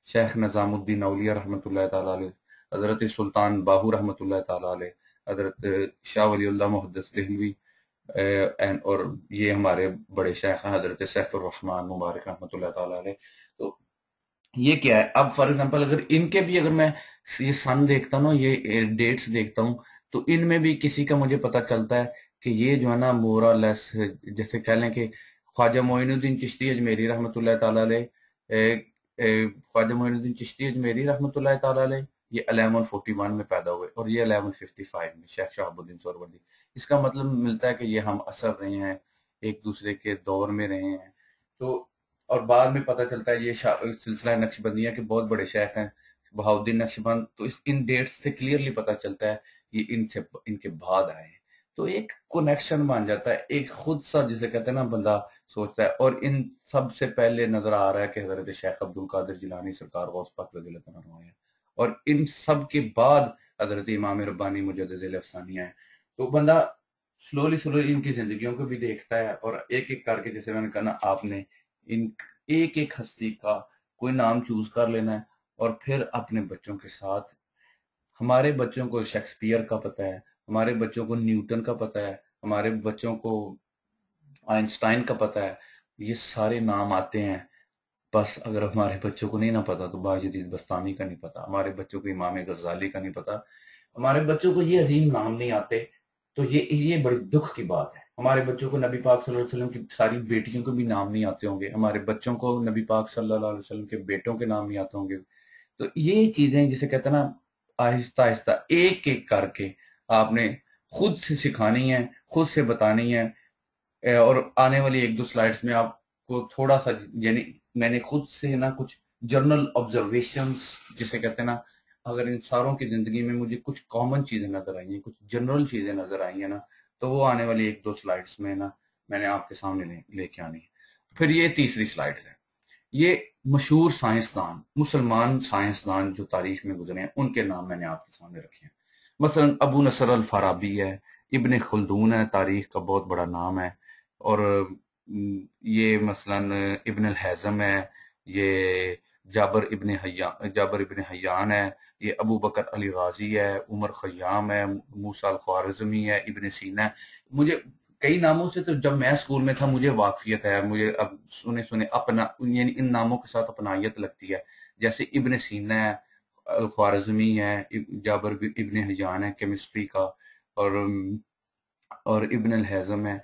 شیخ نظام الدین اولیاء رحمۃ اللہ تعالیٰ علیہ، حضرت سلطان باہو رحمۃ اللہ تعالیٰ علیہ، حضرت شاہ ولی اللہ محدث دہلوی، اور یہ ہمارے بڑے شیخ ہیں حضرت سیف الرحمن مبارک رحمۃ اللہ تعالیٰ علیہ۔ تو یہ کیا ہے، اب فار ایگزامپل اگر ان کے بھی اگر میں یہ سن دیکھتا ہوں، یہ ڈیٹس دیکھتا ہوں، تو ان میں بھی کسی کا مجھے پتہ چلتا ہے کہ یہ جو ہے نا مورا لیس، جیسے کہہ لیں کہ خواجہ معین الدین چشتی اجمیری رحمۃ اللہ تعالیٰ علیہ، خواجہ معین الدین چشتی اجمیری رحمۃ اللہ تعالیٰ علیہ یہ 1141 میں پیدا ہوئے اور یہ 1155 میں شیخ شہاب الدین سہروردی۔ اس کا مطلب ملتا ہے کہ یہ ہم اثر رہے ہیں، ایک دوسرے کے دور میں رہے ہیں۔ تو اور بعد میں پتہ چلتا ہے یہ سلسلہ نقش بندیہ کے بہت بڑے شیخ ہیں بہاؤدین نقش بند، تو ان ڈیٹس سے کلیئرلی پتہ چلتا ہے یہ ان کے بعد آئے ہیں، تو ایک کنیکشن بن جاتا ہے، ایک خود سا جسے کہتے ہیں نا بندہ سوچتا ہے۔ اور ان سب سے پہلے نظر آ رہا ہے کہ حضرت شیخ عبد القادر جیلانی سرکار غوث پاک رضی اللہ عنہ ہیں، اور ان سب کے بعد حضرت امام ربانی مجدد الافسانی ہیں۔ تو بندہ سلولی ان کی زندگیوں کو بھی دیکھتا ہے، اور ایک ایک کر کے جیسے میں نے کہا نا آپ نے ان ایک ایک ہستی کا کوئی نام چوز کر لینا ہے، اور پھر اپنے بچوں کے ساتھ، ہمارے بچوں کو شیکسپیئر کا پتہ ہے، ہمارے بچوں کو نیوٹن کا پتہ ہے، ہمارے بچوں کو آئنسٹائن کا پتہ ہے، یہ سارے نام آتے ہیں، بس اگر ہمارے بچوں کو نہیں نہ پتا تو باجدید بستانی کا نہیں پتا، ہمارے بچوں کو امام غزالی کا نہیں پتا، ہمارے بچوں کو یہ عظیم نام نہیں آتے، تو یہ بڑی دکھ کی بات ہے۔ ہمارے بچوں کو نبی پاک صلی اللہ علیہ وسلم کی ساری بیٹیوں کو بھی نام نہیں آتے ہوں گے، ہمارے بچوں کو نبی پاک صلی اللہ علیہ وسلم کے بیٹوں کے نام نہیں آتے ہوں گے۔ تو یہ چیزیں جسے کہتے ہیں نا آہستہ آہستہ ایک ایک کر کے آپ نے خود سے سکھانی ہے، خود سے بتانی ہے، اور آنے والی ایک دو سلائیڈز میں آپ کو تھوڑا سا، یعنی میں نے خود سے نا کچھ جرنل آبزرویشنز جسے کہتے ہیں نا، اگر ان ساروں کی زندگی میں مجھے کچھ کامن چیزیں نظر آئی ہیں، کچھ جنرل چیزیں نظر آئی ہیں نا، تو وہ آنے والی ایک دو سلائیڈز میں نا میں نے آپ کے سامنے لے کے آنی ہے۔ پھر یہ تیسری سلائیڈ ہے، یہ مشہور سائنسدان، مسلمان سائنسدان جو تاریخ میں گزرے ہیں ان کے نام میں نے آپ کے سامنے رکھے ہیں۔ مثلا ابو نصر الفارابی ہے، ابن خلدون ہے، تاریخ کا بہت بڑا نام ہے، اور یہ مثلا ابن الحزم ہے، یہ جابر ابن حیان ہے، یہ ابو بکر علی رازی ہے، عمر خیام ہے، موسیٰ الخوارزمی ہے، ابن سینا ہے۔ مجھے کئی ناموں سے تو جب میں اسکول میں تھا مجھے واقفیت ہے، مجھے اب سنے اپنا، یعنی ان ناموں کے ساتھ اپنائیت لگتی ہے، جیسے ابن سینا ہے، الخوارزمی ہے، جابر ابن حیان ہے کیمسٹری کا، اور ابن الحزم ہے،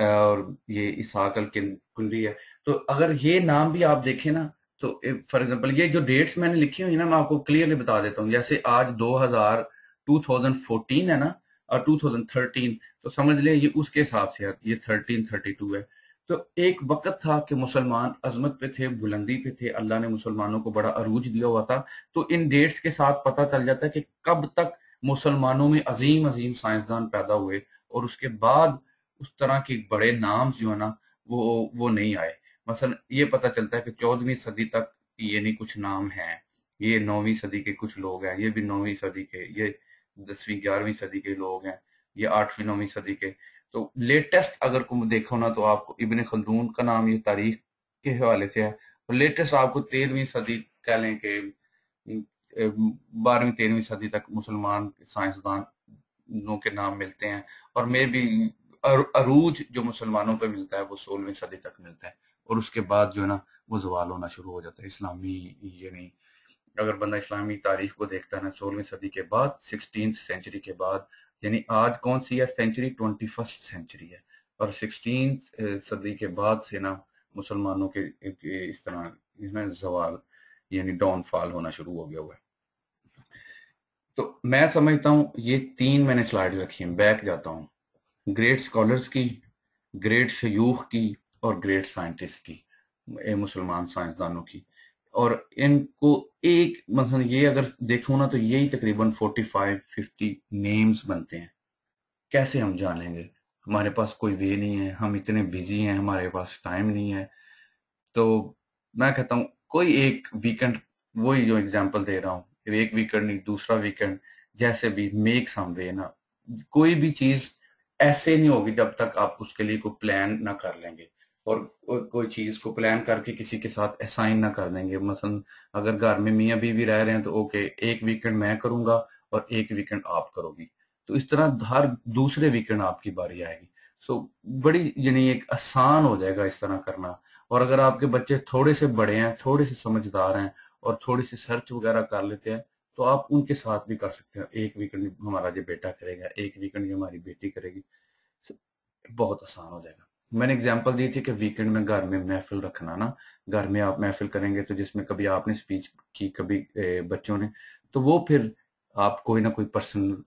اور یہ اسحاق الکندی ہے۔ تو اگر یہ نام بھی آپ دیکھیں نا تو فار ایگزامپل یہ جو ڈیٹس میں نے لکھی ہوئی نا میں آپ کو کلیئرلی بتا دیتا ہوں، جیسے آج 2014 ہے نا اور 2013، تو سمجھ لیں یہ اس کے حساب سے یہ 1332 ہے۔ تو ایک وقت تھا کہ مسلمان عظمت پہ تھے، بلندی پہ تھے، اللہ نے مسلمانوں کو بڑا عروج دیا ہوا تھا، تو ان ڈیٹس کے ساتھ پتہ چل جاتا ہے کہ کب تک مسلمانوں میں عظیم عظیم سائنسدان پیدا ہوئے اور اس کے بعد اس طرح کے بڑے نام جو ہے نا وہ نہیں آئے. مثلا یہ پتہ چلتا ہے کہ 14ویں صدی تک یعنی کچھ نام ہیں، یہ 9ویں صدی کے کچھ لوگ ہیں، یہ بھی 9ویں صدی کے، یہ 10ویں 11ویں صدی کے لوگ ہیں، یہ 8ویں 9ویں صدی کے. تو لیٹسٹ اگر کو دیکھو نا تو آپ کو ابن خلدون کا نام یہ تاریخ کے حوالے سے ہے، اور لیٹسٹ آپ کو 13ویں صدی کہہ لیں کہ 12ویں 13ویں صدی تک مسلمان سائنسدانوں کے نام ملتے ہیں، اور میں بھی عروج جو مسلمانوں پہ ملتا ہے وہ 16ویں صدی تک ملتا ہے، اور اس کے بعد جو ہے نا وہ زوال ہونا شروع ہو جاتا ہے اسلامی. یعنی اگر بندہ اسلامی تاریخ کو دیکھتا ہے نا 16ویں صدی کے بعد 16th سینچری کے بعد، یعنی آج کون سی ہے سینچری 21st سینچری ہے، اور 16th صدی کے بعد سے نا مسلمانوں کے اس طرح اس میں زوال یعنی ڈاؤن فال ہونا شروع ہو گیا ہوا ہے. تو میں سمجھتا ہوں یہ 3 میں نے سلائیڈ رکھی ہیں. بیک جاتا ہوں، گریٹ سکولرز کی، گریٹ شیوخ کی اور گریٹ سائنٹسٹ کی، مسلمان سائنسدانوں کی. اور ان کو ایک مثلا یہ اگر دیکھوں نا تو یہی تقریباً 45-50 نیمز بنتے ہیں. کیسے ہم جانیں گے؟ ہمارے پاس کوئی وے نہیں ہے، ہم اتنے بیزی ہیں، ہمارے پاس ٹائم نہیں ہے. تو میں کہتا ہوں کوئی ایک ویکنڈ، وہی جو اگزامپل دے رہا ہوں، ایک ویکنڈ نہیں دوسرا ویکنڈ، جیسے بھی میک سم وے نا. کوئی بھی چیز ایسے نہیں ہوگی جب تک آپ اس کے لیے کوئی پلان نہ کر لیں گے، اور کوئی چیز کو پلان کر کے کسی کے ساتھ اسائن نہ کر دیں گے. مثلا اگر گھر میں میاں بیوی رہ رہے ہیں تو اوکے ایک ویکنڈ میں کروں گا اور ایک ویکنڈ آپ کرو گی، تو اس طرح ہر دوسرے ویکنڈ آپ کی باری آئے گی. سو بڑی یعنی ایک آسان ہو جائے گا اس طرح کرنا. اور اگر آپ کے بچے تھوڑے سے بڑے ہیں، تھوڑے سے سمجھدار ہیں اور تھوڑی سی سرچ وغیرہ کر لیتے ہیں تو آپ ان کے ساتھ بھی کر سکتے ہیں. ایک ویکنڈ ہمارا جو بیٹا کرے گا، ایک ویکنڈ ہماری بیٹی کرے گی، بہت آسان ہو جائے گا. میں نے اگزامپل دی تھی کہ ویکنڈ میں گھر میں محفل رکھنا نا، گھر میں آپ محفل کریں گے تو جس میں کبھی آپ نے سپیچ کی، کبھی بچوں نے، تو وہ پھر آپ کوئی نہ کوئی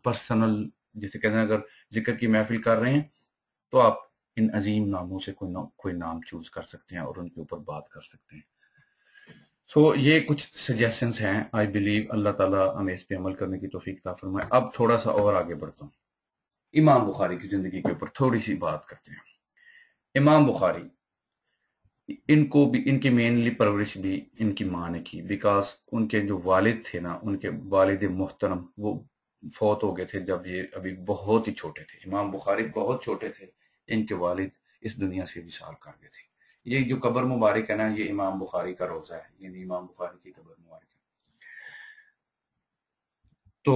پرسنل جسے کہتے ہیں اگر ذکر کی محفل کر رہے ہیں تو آپ ان عظیم ناموں سے کوئی نام چوز کر سکتے ہیں اور ان کے اوپر بات کر سکتے ہیں. سو یہ کچھ سجیشنز ہیں. آئی بلیو اللہ تعالیٰ ہمیں اس پہ عمل کرنے کی توفیق عطا فرمائے. اب تھوڑا سا اور آگے بڑھتا ہوں، امام بخاری کی زندگی کے اوپر تھوڑی سی بات کرتے ہیں. امام بخاری ان کو بھی ان کی مینلی پرورش بھی ان کی ماں نے کی، بیکاز ان کے جو والد تھے نا، ان کے والد محترم وہ فوت ہو گئے تھے جب یہ ابھی بہت ہی چھوٹے تھے. امام بخاری بہت چھوٹے تھے، ان کے والد اس دنیا سے وصال کر گئے تھے. یہ جو قبر مبارک ہے نا یہ امام بخاری کا روضہ ہے، یعنی امام بخاری کی قبر مبارک ہے. تو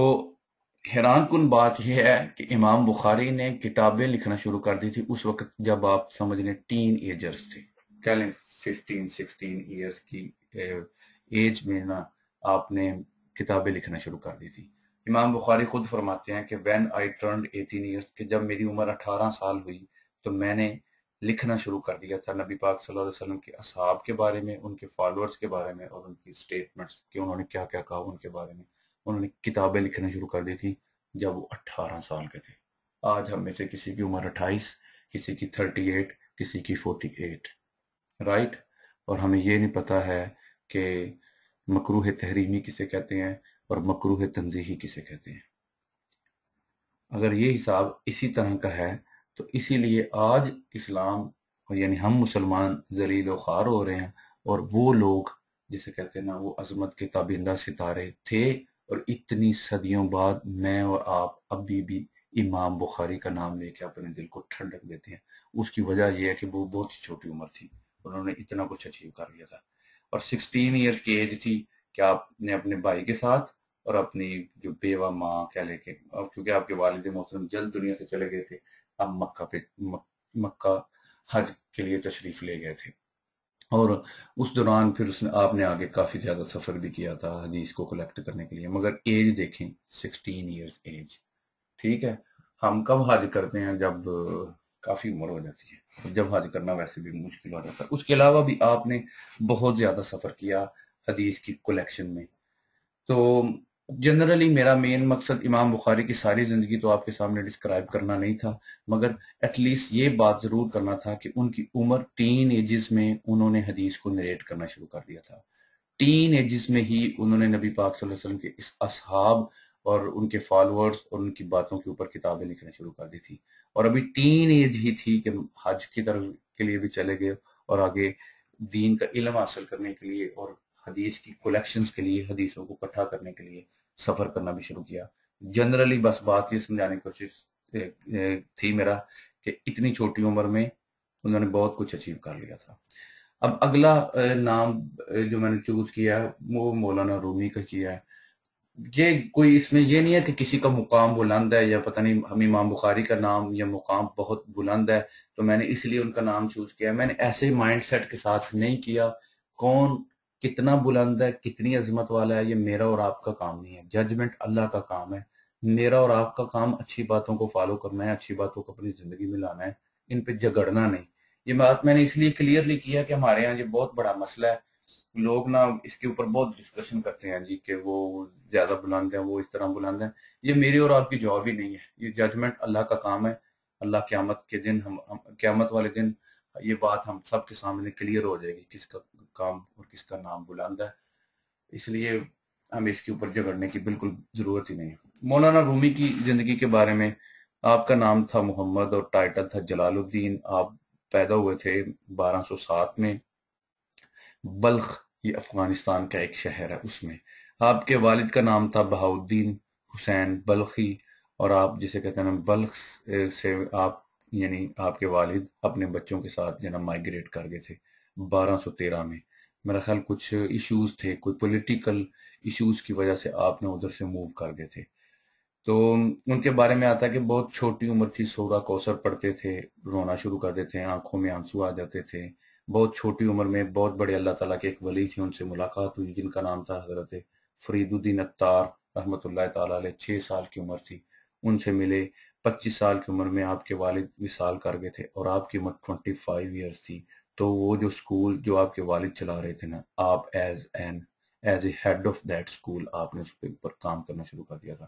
حیران کن بات یہ ہے کہ امام بخاری نے کتابیں لکھنا شروع کر دی تھی اس وقت جب آپ سمجھ لیں ٹین ایجرز تھے، کہہ لیں 15-16 ایئرز کی ایج میں نا آپ نے کتابیں لکھنا شروع کر دی تھی. امام بخاری خود فرماتے ہیں کہ when I turned 18 years، کہ جب میری عمر 18 سال ہوئی تو میں نے لکھنا شروع کر دیا تھا نبی پاک صلی اللہ علیہ وسلم کے اصحاب کے بارے میں، ان کے فالورز کے بارے میں، اور ان کی سٹیٹمنٹس کہ انہوں نے کیا کیا کہا ان کے بارے میں. انہوں نے کتابیں لکھنا شروع کر دی تھی جب وہ 18 سال کے تھے. آج ہم میں سے کسی کی عمر 28، کسی کی 38، کسی کی 48، رائٹ؟ اور ہمیں یہ نہیں پتا ہے کہ مکروہ تحریمی کسے کہتے ہیں اور مکروہ تنزیہی کسے کہتے ہیں. اگر یہ حساب اسی طرح کا ہے تو اسی لیے آج اسلام یعنی ہم مسلمان ذلیل و خوار ہو رہے ہیں، اور وہ لوگ جسے کہتے ہیں نا وہ عظمت کے تابندہ ستارے تھے، اور اتنی صدیوں بعد میں اور آپ ابھی بھی امام بخاری کا نام لے کے اپنے دل کو ٹھنڈک دیتے ہیں. اس کی وجہ یہ ہے کہ وہ بہت ہی چھوٹی عمر تھی، انہوں نے اتنا کچھ اچیو کر لیا تھا. اور 16 ایئرز کی ایج تھی کہ آپ نے اپنے بھائی کے ساتھ اور اپنی جو بیوہ ماں کہہ لے کے، کیونکہ آپ کے والد محترم جلد دنیا سے چلے گئے تھے، آپ مکہ حج کے لیے تشریف لے گئے تھے. اور اس دوران پھر آپ نے آگے کافی زیادہ سفر بھی کیا تھا حدیث کو کلیکٹ کرنے کے لیے. مگر ایج دیکھیں 16 ایئرز ایج، ٹھیک ہے. ہم کب حج کرتے ہیں؟ جب کافی عمر ہو جاتی ہے، جب حج کرنا ویسے بھی مشکل ہو جاتا ہے. اس کے علاوہ بھی آپ نے بہت زیادہ سفر کیا حدیث کی کلیکشن میں. تو جنرلی میرا مین مقصد امام بخاری کی ساری زندگی تو آپ کے سامنے ڈسکرائب کرنا نہیں تھا، مگر ایٹ لیسٹ یہ بات ضرور کرنا تھا کہ ان کی عمر ٹین ایجز میں انہوں نے حدیث کو نریٹ کرنا شروع کر دیا تھا. ٹین ایجز میں ہی انہوں نے نبی پاک صلی اللہ علیہ وسلم کے اس اصحاب اور ان کے فالورز اور ان کی باتوں کے اوپر کتابیں لکھنا شروع کر دی تھی، اور ابھی ٹین ایج ہی تھی کہ حج کی طرف کے لیے بھی چلے گئے اور آگے دین کا علم حاصل کرنے کے لیے اور حدیث کی کلیکشنز کے لیے، حدیثوں کو اکٹھا کرنے کے لیے سفر کرنا بھی شروع کیا۔ جنرلی بس بات یہ سمجھانے کی کوشش تھی میرا کہ اتنی چھوٹی عمر میں انہوں نے بہت کچھ اچیو کر لیا تھا۔ اب اگلا نام جو میں نے چوز کیا وہ مولانا رومی کا کیا ہے۔ یہ کوئی اس میں یہ نہیں ہے کہ کسی کا مقام بلند ہے یا پتہ نہیں ہم امام بخاری کا نام یا مقام بہت بلند ہے تو میں نے اس لیے ان کا نام چوز کیا۔ میں نے ایسے مائنڈ سیٹ کے ساتھ نہیں کیا کون کتنا بلند ہے، کتنی عظمت والا ہے، یہ میرا اور آپ کا کام نہیں ہے، ججمنٹ اللہ کا کام ہے۔ میرا اور آپ کا کام اچھی باتوں کو فالو کرنا ہے، اچھی باتوں کو اپنی زندگی میں لانا ہے، ان پہ جگڑنا نہیں۔ یہ بات میں نے اس لیے کلیئرلی کیا کہ ہمارے ہاں یہ بہت بڑا مسئلہ ہے، لوگ نا اس کے اوپر بہت ڈسکشن کرتے ہیں جی کہ وہ زیادہ بلند ہیں، وہ اس طرح بلند ہیں۔ یہ میری اور آپ کی جاب ہی نہیں ہے، یہ ججمنٹ اللہ کا کام ہے۔ اللہ قیامت کے دن قیامت والے دن یہ بات ہم سب کے سامنے کلیئر ہو جائے گی کس کا کام اور کس کا نام بلند ہے، اس لیے ہمیں اس کے اوپر جھگڑنے کی بالکل ضرورت ہی نہیں ہے۔ مولانا رومی کی زندگی کے بارے میں، آپ کا نام تھا محمد اور ٹائٹل تھا جلال الدین۔ آپ پیدا ہوئے تھے 1207 میں، بلخ، یہ افغانستان کا ایک شہر ہے، اس میں۔ آپ کے والد کا نام تھا بہاؤدین حسین بلخی، اور آپ جسے کہتے ہیں بلخ سے آپ یعنی آپ کے والد اپنے بچوں کے ساتھ جناب مائگریٹ کر گئے تھے 1213 میں۔ میرا خیال کچھ ایشوز تھے، کوئی پولیٹیکل ایشوز کی وجہ سے آپ نے ادھر سے موو کر گئے تھے۔ تو ان کے بارے میں آتا ہے کہ بہت چھوٹی عمر تھی، سورہ کوثر پڑھتے تھے، رونا شروع کر دیتے ہیں، آنکھوں میں آنسو آ جاتے تھے۔ بہت چھوٹی عمر میں بہت بڑے اللہ تعالیٰ کے ایک ولی تھے، ان سے ملاقات ہوئی جن کا نام تھا حضرت فرید الدین اتار رحمۃ اللہ تعالیٰ علیہ۔ 6 سال کی عمر تھی، ان سے ملے۔ 25 سال کی عمر میں آپ کے والد وصال کر گئے تھے اور آپ کی عمر 25 ایئرس تھی۔ تو وہ جو سکول جو آپ کے والد چلا رہے تھے نا، آپ as a head of that school آپ نے اس کے اوپر کام کرنا شروع کر دیا تھا۔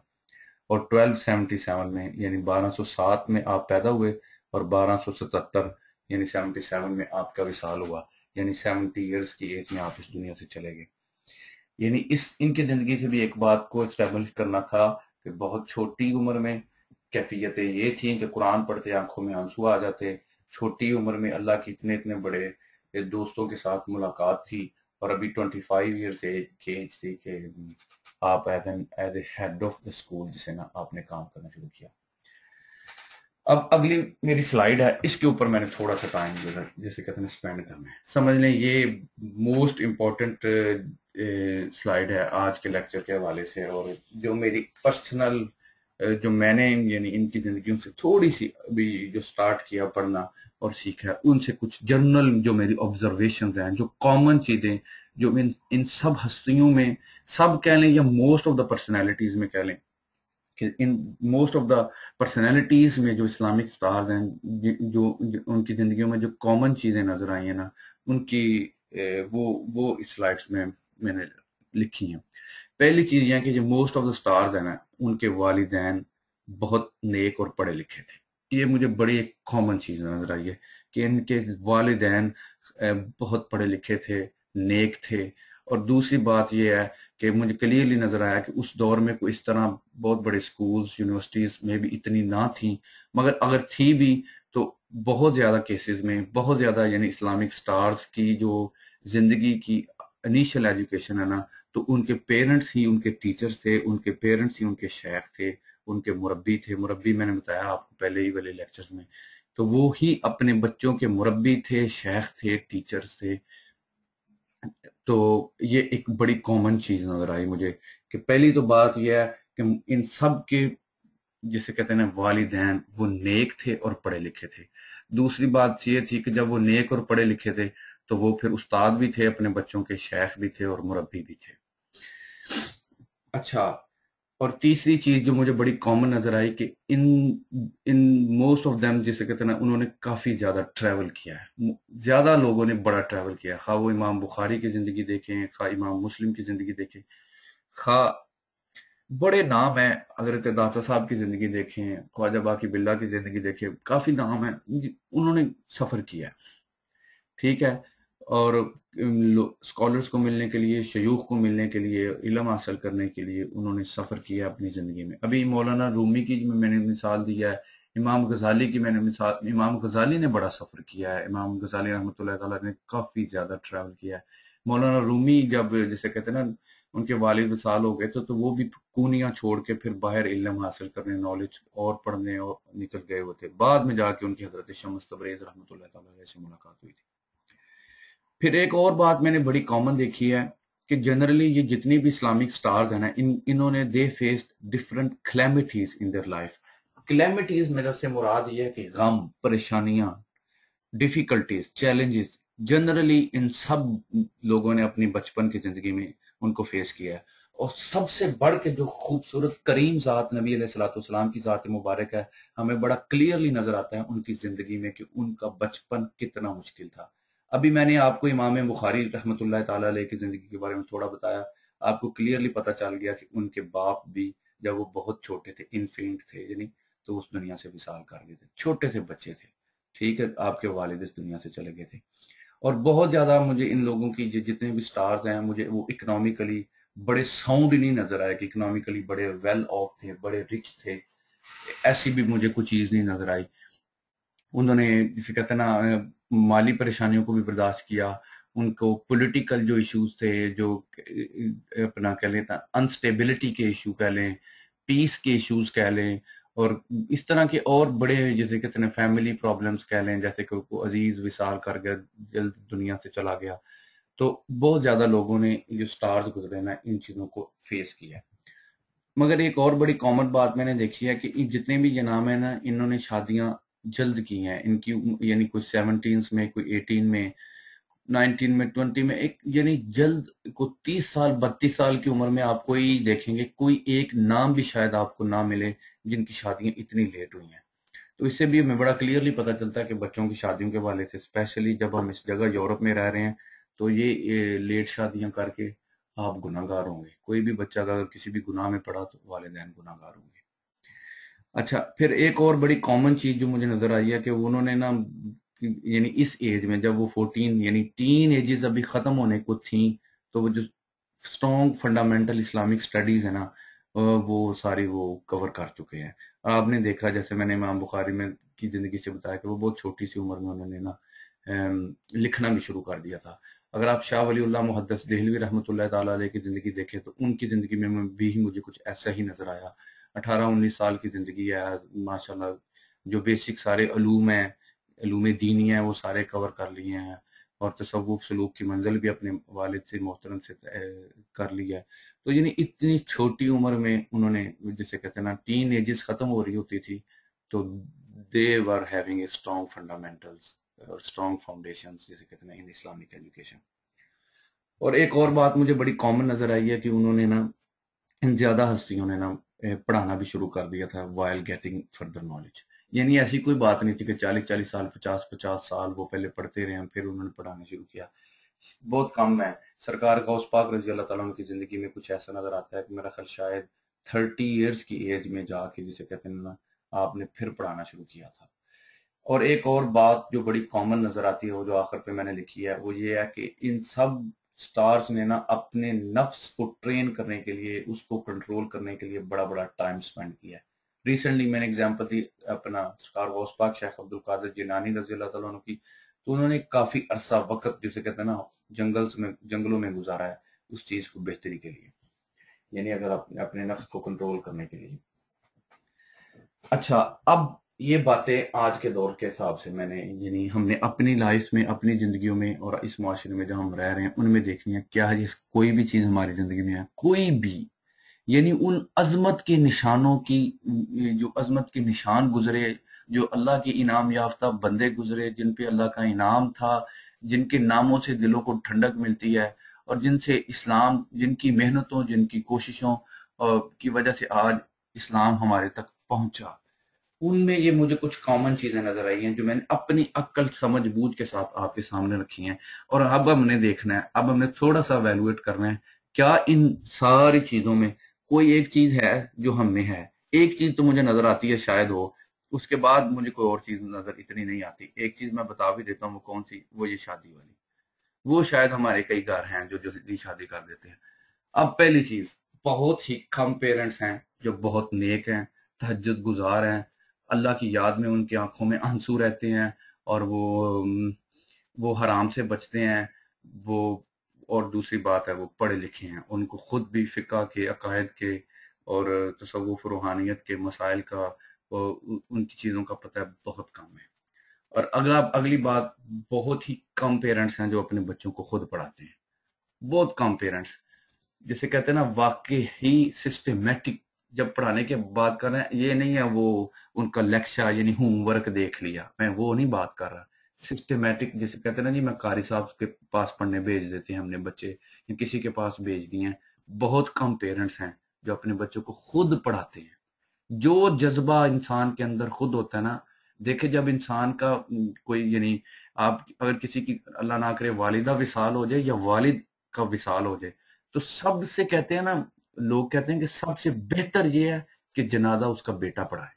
اور 1277 میں یعنی 1207 میں آپ پیدا ہوئے اور 1277 یعنی 77 میں آپ کا وصال ہوا، یعنی 70 ایئرس کی ایج میں آپ اس دنیا سے چلے گئے۔ یعنی ان کی زندگی سے بھی ایک بات کو اسٹیبلش کرنا تھا کہ بہت چھوٹی عمر میں کیفیتیں یہ تھیں کہ قرآن پڑھتے آنکھوں میں آنسو آ جاتے، چھوٹی عمر میں اللہ کی اتنے بڑے دوستوں کے ساتھ ملاقات تھی، اور ابھی 25 ایئرس کی ایج تھی کہ آپ as a head of the school جسے نا آپ نے کام کرنا شروع کیا۔ اب اگلی میری سلائیڈ ہے، اس کے اوپر میں نے تھوڑا سا ٹائم جو ہے جیسے کہتے ہیں اسپینڈ کرنا ہے۔ سمجھ لیں یہ موسٹ امپورٹنٹ سلائیڈ ہے آج کے لیکچر کے حوالے سے، اور جو میری پرسنل جو میں نے یعنی ان کی زندگیوں سے تھوڑی سی ابھی جو سٹارٹ کیا پڑھنا اور سیکھا، ان سے کچھ جنرل جو میری آبزرویشنز ہیں، جو کامن چیزیں جو ان سب ہستیوں میں، سب کہہ لیں یا موسٹ آف دا پرسنالٹیز میں کہہ لیں کہ in most of the personalities میں جو اسلامک سٹارز ہیں، جو ان کی زندگیوں میں جو کامن چیزیں نظر آئی ہیں نا، ان کی وہ اس سلائڈس میں میں نے لکھی ہیں۔ پہلی چیز یہ ہے کہ جو موسٹ آف دا سٹارز ہیں نا، ان کے والدین بہت نیک اور پڑھے لکھے تھے۔ یہ مجھے بڑی ایک کامن چیز نظر آئی ہے کہ ان کے والدین بہت پڑھے لکھے تھے، نیک تھے۔ اور دوسری بات یہ ہے کہ مجھے کلیئرلی نظر آیا کہ اس دور میں کوئی اس طرح بہت بڑے سکولز یونیورسٹیز میں بھی اتنی نہ تھیں، مگر اگر تھی بھی تو بہت زیادہ کیسز میں بہت زیادہ یعنی اسلامک سٹارز کی جو زندگی کی انیشل ایجوکیشن ہے نا، تو ان کے پیرنٹس ہی ان کے ٹیچرز تھے، ان کے پیرنٹس ہی ان کے شیخ تھے، ان کے مربی تھے۔ مربی میں نے بتایا آپ کو پہلے ہی والے لیکچرز میں، تو وہ ہی اپنے بچوں کے مربی تھے، شیخ تھے، ٹیچرز تھے۔ تو یہ ایک بڑی کامن چیز نظر آئی مجھے کہ پہلی تو بات یہ ہے کہ ان سب کے جسے کہتے ہیں والدین وہ نیک تھے اور پڑھے لکھے تھے۔ دوسری بات یہ تھی کہ جب وہ نیک اور پڑھے لکھے تھے تو وہ پھر استاد بھی تھے اپنے بچوں کے، شیخ بھی تھے اور مربی بھی تھے۔ اچھا، اور تیسری چیز جو مجھے بڑی کامن نظر آئی کہ ان موسٹ آف دیم جسے کہتے ہیں نا، انہوں نے کافی زیادہ ٹریول کیا ہے، زیادہ لوگوں نے بڑا ٹریول کیا ہے، خواہ وہ امام بخاری کی زندگی دیکھیں، خواہ امام مسلم کی زندگی دیکھیں، خواہ بڑے نام ہیں حضرت داتا صاحب کی زندگی دیکھیں، خواجہ باقی باللہ کی زندگی دیکھیں، کافی نام ہیں، انہوں نے سفر کیا ہے، ٹھیک ہے۔ اور اسکالرس کو ملنے کے لیے، شیوخ کو ملنے کے لیے، علم حاصل کرنے کے لیے انہوں نے سفر کیا اپنی زندگی میں. ابھی مولانا رومی کی میں نے مثال دی ہے، امام غزالی کی میں نے مثال، امام غزالی نے بڑا سفر کیا ہے، امام غزالی رحمۃ اللہ تعالیٰ نے کافی زیادہ ٹریول کیا ہے. مولانا رومی جب جیسے کہتے ہیں نا ان کے والد وصال ہو گئے تو وہ بھی کونیاں چھوڑ کے پھر باہر علم حاصل کرنے، نالج اور پڑھنے اور نکل گئے ہوئے تھے. بعد میں جا کے ان کی حضرت شمس تبریز رحمۃ اللہ تعالیٰ علیہ سے ملاقات ہوئی تھی. پھر ایک اور بات میں نے بڑی کامن دیکھی ہے کہ جنرلی یہ جتنی بھی اسلامک سٹارز ہیں نا انہوں نے they faced different calamities in their life. Calamities میرے سے مراد یہ ہے کہ غم، پریشانیاں، ڈیفیکلٹیز، چیلنجز جنرلی ان سب لوگوں نے اپنی بچپن کی زندگی میں ان کو فیس کیا ہے. اور سب سے بڑھ کے جو خوبصورت کریم ذات نبی علیہ الصلوۃ والسلام کی ذات مبارک ہے، ہمیں بڑا کلیئرلی نظر آتا ہے ان کی زندگی میں کہ ان کا بچپن کتنا مشکل تھا. ابھی میں نے آپ کو امام بخاری رحمۃ اللہ تعالیٰ علیہ کی زندگی کے بارے میں تھوڑا بتایا، آپ کو کلیئرلی پتہ چل گیا کہ ان کے باپ بھی جب وہ بہت چھوٹے تھے، انفینٹ تھے یعنی، تو اس دنیا سے وصال کر گئے تھے. چھوٹے سے بچے تھے، ٹھیک ہے، آپ کے والد اس دنیا سے چلے گئے تھے. اور بہت زیادہ مجھے ان لوگوں کی جتنے بھی سٹارز ہیں مجھے وہ اکنامکلی بڑے ساؤنڈ نہیں نظر آئے کہ اکنامکلی بڑے ویل آف تھے، بڑے رچ تھے، ایسی بھی مجھے کوئی چیز نہیں نظر آئی. انہوں نے جسے کہتے ہیں نا مالی پریشانیوں کو بھی برداشت کیا. ان کو پولیٹیکل جو ایشوز تھے، جو اپنا کہہ لیں انسٹیبلٹی کے ایشو کہہ لیں، پیس کے ایشوز کہہ لیں، اور اس طرح کے اور بڑے جیسے کہتے ہیں فیملی پرابلمز کہہ لیں، جیسے کہ عزیز وصال کر گیا، جلد دنیا سے چلا گیا. تو بہت زیادہ لوگوں نے جو سٹارز گزرے نا ان چیزوں کو فیس کیا. مگر ایک اور بڑی کامن بات میں نے دیکھی ہے کہ جتنے بھی جناب ہیں نا انہوں نے شادیاں جلد کی ہیں. ان کی یعنی کوئی 17 میں، کوئی 18 میں، 19 میں، 20 میں، ایک یعنی جلد کو 30 سال 32 سال کی عمر میں آپ کوئی دیکھیں گے کوئی ایک نام بھی شاید آپ کو نہ ملے جن کی شادیاں اتنی لیٹ ہوئی ہیں. تو اس سے بھی ہمیں بڑا کلیئرلی پتہ چلتا ہے کہ بچوں کی شادیوں کے حوالے سے، اسپیشلی جب ہم اس جگہ یورپ میں رہ رہے ہیں، تو یہ لیٹ شادیاں کر کے آپ گناہ گار ہوں گے. کوئی بھی بچہ اگر کسی بھی گناہ میں پڑا تو والدین گناہ گار ہوں گے. اچھا، پھر ایک اور بڑی کامن چیز جو مجھے نظر آئی ہے کہ انہوں نے نا یعنی اس ایج میں جب وہ 14 یعنی ٹین ایجز ابھی ختم ہونے کو تھیں، تو وہ جو اسٹرانگ فنڈامنٹل اسلامک سٹڈیز ہیں نا وہ ساری وہ کور کر چکے ہیں. آپ نے دیکھا جیسے میں نے امام بخاری میں کی زندگی سے بتایا کہ وہ بہت چھوٹی سی عمر میں انہوں نے نا لکھنا بھی شروع کر دیا تھا. اگر آپ شاہ ولی اللہ محدث دہلوی رحمۃ اللہ تعالیٰ علیہ کی زندگی دیکھیں تو ان کی زندگی میں بھی مجھے کچھ ایسا ہی نظر آیا. 18-19 سال کی زندگی ہے، ماشاءاللہ جو بیسک سارے علوم ہیں، علوم دینی ہیں، وہ سارے کور کر لیے ہیں، اور تصوف سلوک کی منزل بھی اپنے والد سے محترم سے کر لی ہے. تو یعنی اتنی چھوٹی عمر میں انہوں نے جسے کہتے ہیں نا ٹین ایجز ختم ہو رہی ہوتی تھی، تو they were having a strong fundamentals اور اسٹرانگ فاؤنڈیشنز جسے کہتے ہیں ان اسلامک ایجوکیشن. اور ایک اور بات مجھے بڑی کامن نظر آئی ہے کہ انہوں نے نا ان زیادہ ہستیوں نے نا پڑھانا بھی شروع کر دیا تھا وائل گیٹنگ فردر نالج. یعنی ایسی کوئی بات نہیں تھی کہ 40 سال 50 سال وہ پہلے پڑھتے رہے ہیں پھر انہوں نے پڑھانا شروع کیا. بہت کم ہے. سرکار غوث پاک رضی اللہ تعالیٰ عنہ کی زندگی میں کچھ ایسا نظر آتا ہے کہ میرا خیال شاید 30 ایئرز کی ایج میں جا کے جسے کہتے ہیں نا آپ نے پھر پڑھانا شروع کیا تھا. اور ایک اور بات جو بڑی کامن نظر آتی ہے وہ جو آخر پہ میں نے لکھی ہے وہ یہ ہے کہ ان سب سٹارز نے نا اپنے نفس کو ٹرین کرنے کے لیے، اس کو کنٹرول کرنے کے لیے بڑا بڑا ٹائم سپینڈ کیا ہے. ریسنٹلی میں نے اگزامپل دی اپنا سرکار غوث پاک شیخ عبد القادر جیلانی رضی اللہ تعالیٰ عنہ کی، تو انہوں نے کافی عرصہ وقت جسے کہتے ہیں نا جنگلوں میں گزارا ہے اس چیز کو بہتری کے لیے، یعنی اگر اپنے نفس کو کنٹرول کرنے کے لیے. اچھا، اب یہ باتیں آج کے دور کے حساب سے میں نے یعنی ہم نے اپنی لائف میں، اپنی زندگیوں میں اور اس معاشرے میں جہاں ہم رہ رہے ہیں ان میں دیکھنی ہے. کیا ہے کوئی بھی چیز ہماری زندگی میں ہے، کوئی بھی یعنی ان عظمت کے نشانوں کی، جو عظمت کے نشان گزرے، جو اللہ کے انعام یافتہ بندے گزرے جن پہ اللہ کا انعام تھا، جن کے ناموں سے دلوں کو ٹھنڈک ملتی ہے، اور جن سے اسلام، جن کی محنتوں، جن کی کوششوں کی وجہ سے آج اسلام ہمارے تک پہنچا، ان میں یہ مجھے کچھ کامن چیزیں نظر آئی ہیں جو میں نے اپنی عقل سمجھ بوجھ کے ساتھ آپ کے سامنے رکھی ہیں. اور اب ہم نے دیکھنا ہے، اب ہم نے تھوڑا سا ایویلویٹ کرنا ہے کیا ان ساری چیزوں میں کوئی ایک چیز ہے جو ہم میں ہے. ایک چیز تو مجھے نظر آتی ہے شاید ہو، اس کے بعد مجھے کوئی اور چیز نظر اتنی نہیں آتی. ایک چیز میں بتا بھی دیتا ہوں وہ کون سی، وہ یہ شادی والی. وہ شاید ہمارے کئی گھر ہیں جو جلدی شادی کر دیتے ہیں۔ اب پہلی چیز، بہت ہی کم پیرنٹس ہیں جو بہت نیک ہیں، تہجد گزار ہیں، اللہ کی یاد میں ان کی آنکھوں میں آنسو رہتے ہیں، اور وہ حرام سے بچتے ہیں، وہ اور دوسری بات ہے وہ پڑھے لکھے ہیں، ان کو خود بھی فقہ کے، عقائد کے اور تصوف روحانیت کے مسائل کا ان کی چیزوں کا پتہ بہت کم ہے۔ اور اگلی بات، بہت ہی کم پیرنٹس ہیں جو اپنے بچوں کو خود پڑھاتے ہیں، بہت کم پیرنٹس، جسے کہتے ہیں نا واقعی سسٹمیٹک جب پڑھانے کے بات کر رہے ہیں، یہ نہیں ہے وہ ان کا لیکچر یعنی ہوم ورک دیکھ لیا، میں وہ نہیں بات کر رہا، سسٹمیٹک جسے کہتے ہیں نا جی میں قاری صاحب کے پاس پڑھنے بھیج دیتے ہیں ہم نے بچے، یا کسی کے پاس بھیج دیے ہیں، بہت کم پیرنٹس ہیں جو اپنے بچوں کو خود پڑھاتے ہیں۔ جو جذبہ انسان کے اندر خود ہوتا ہے نا، دیکھیں جب انسان کا کوئی یعنی آپ اگر کسی کی اللہ نہ کرے والدہ وصال ہو جائے یا والد کا وصال ہو جائے، تو سب سے کہتے ہیں نا، لوگ کہتے ہیں کہ سب سے بہتر یہ ہے کہ جنازہ اس کا بیٹا پڑھائے،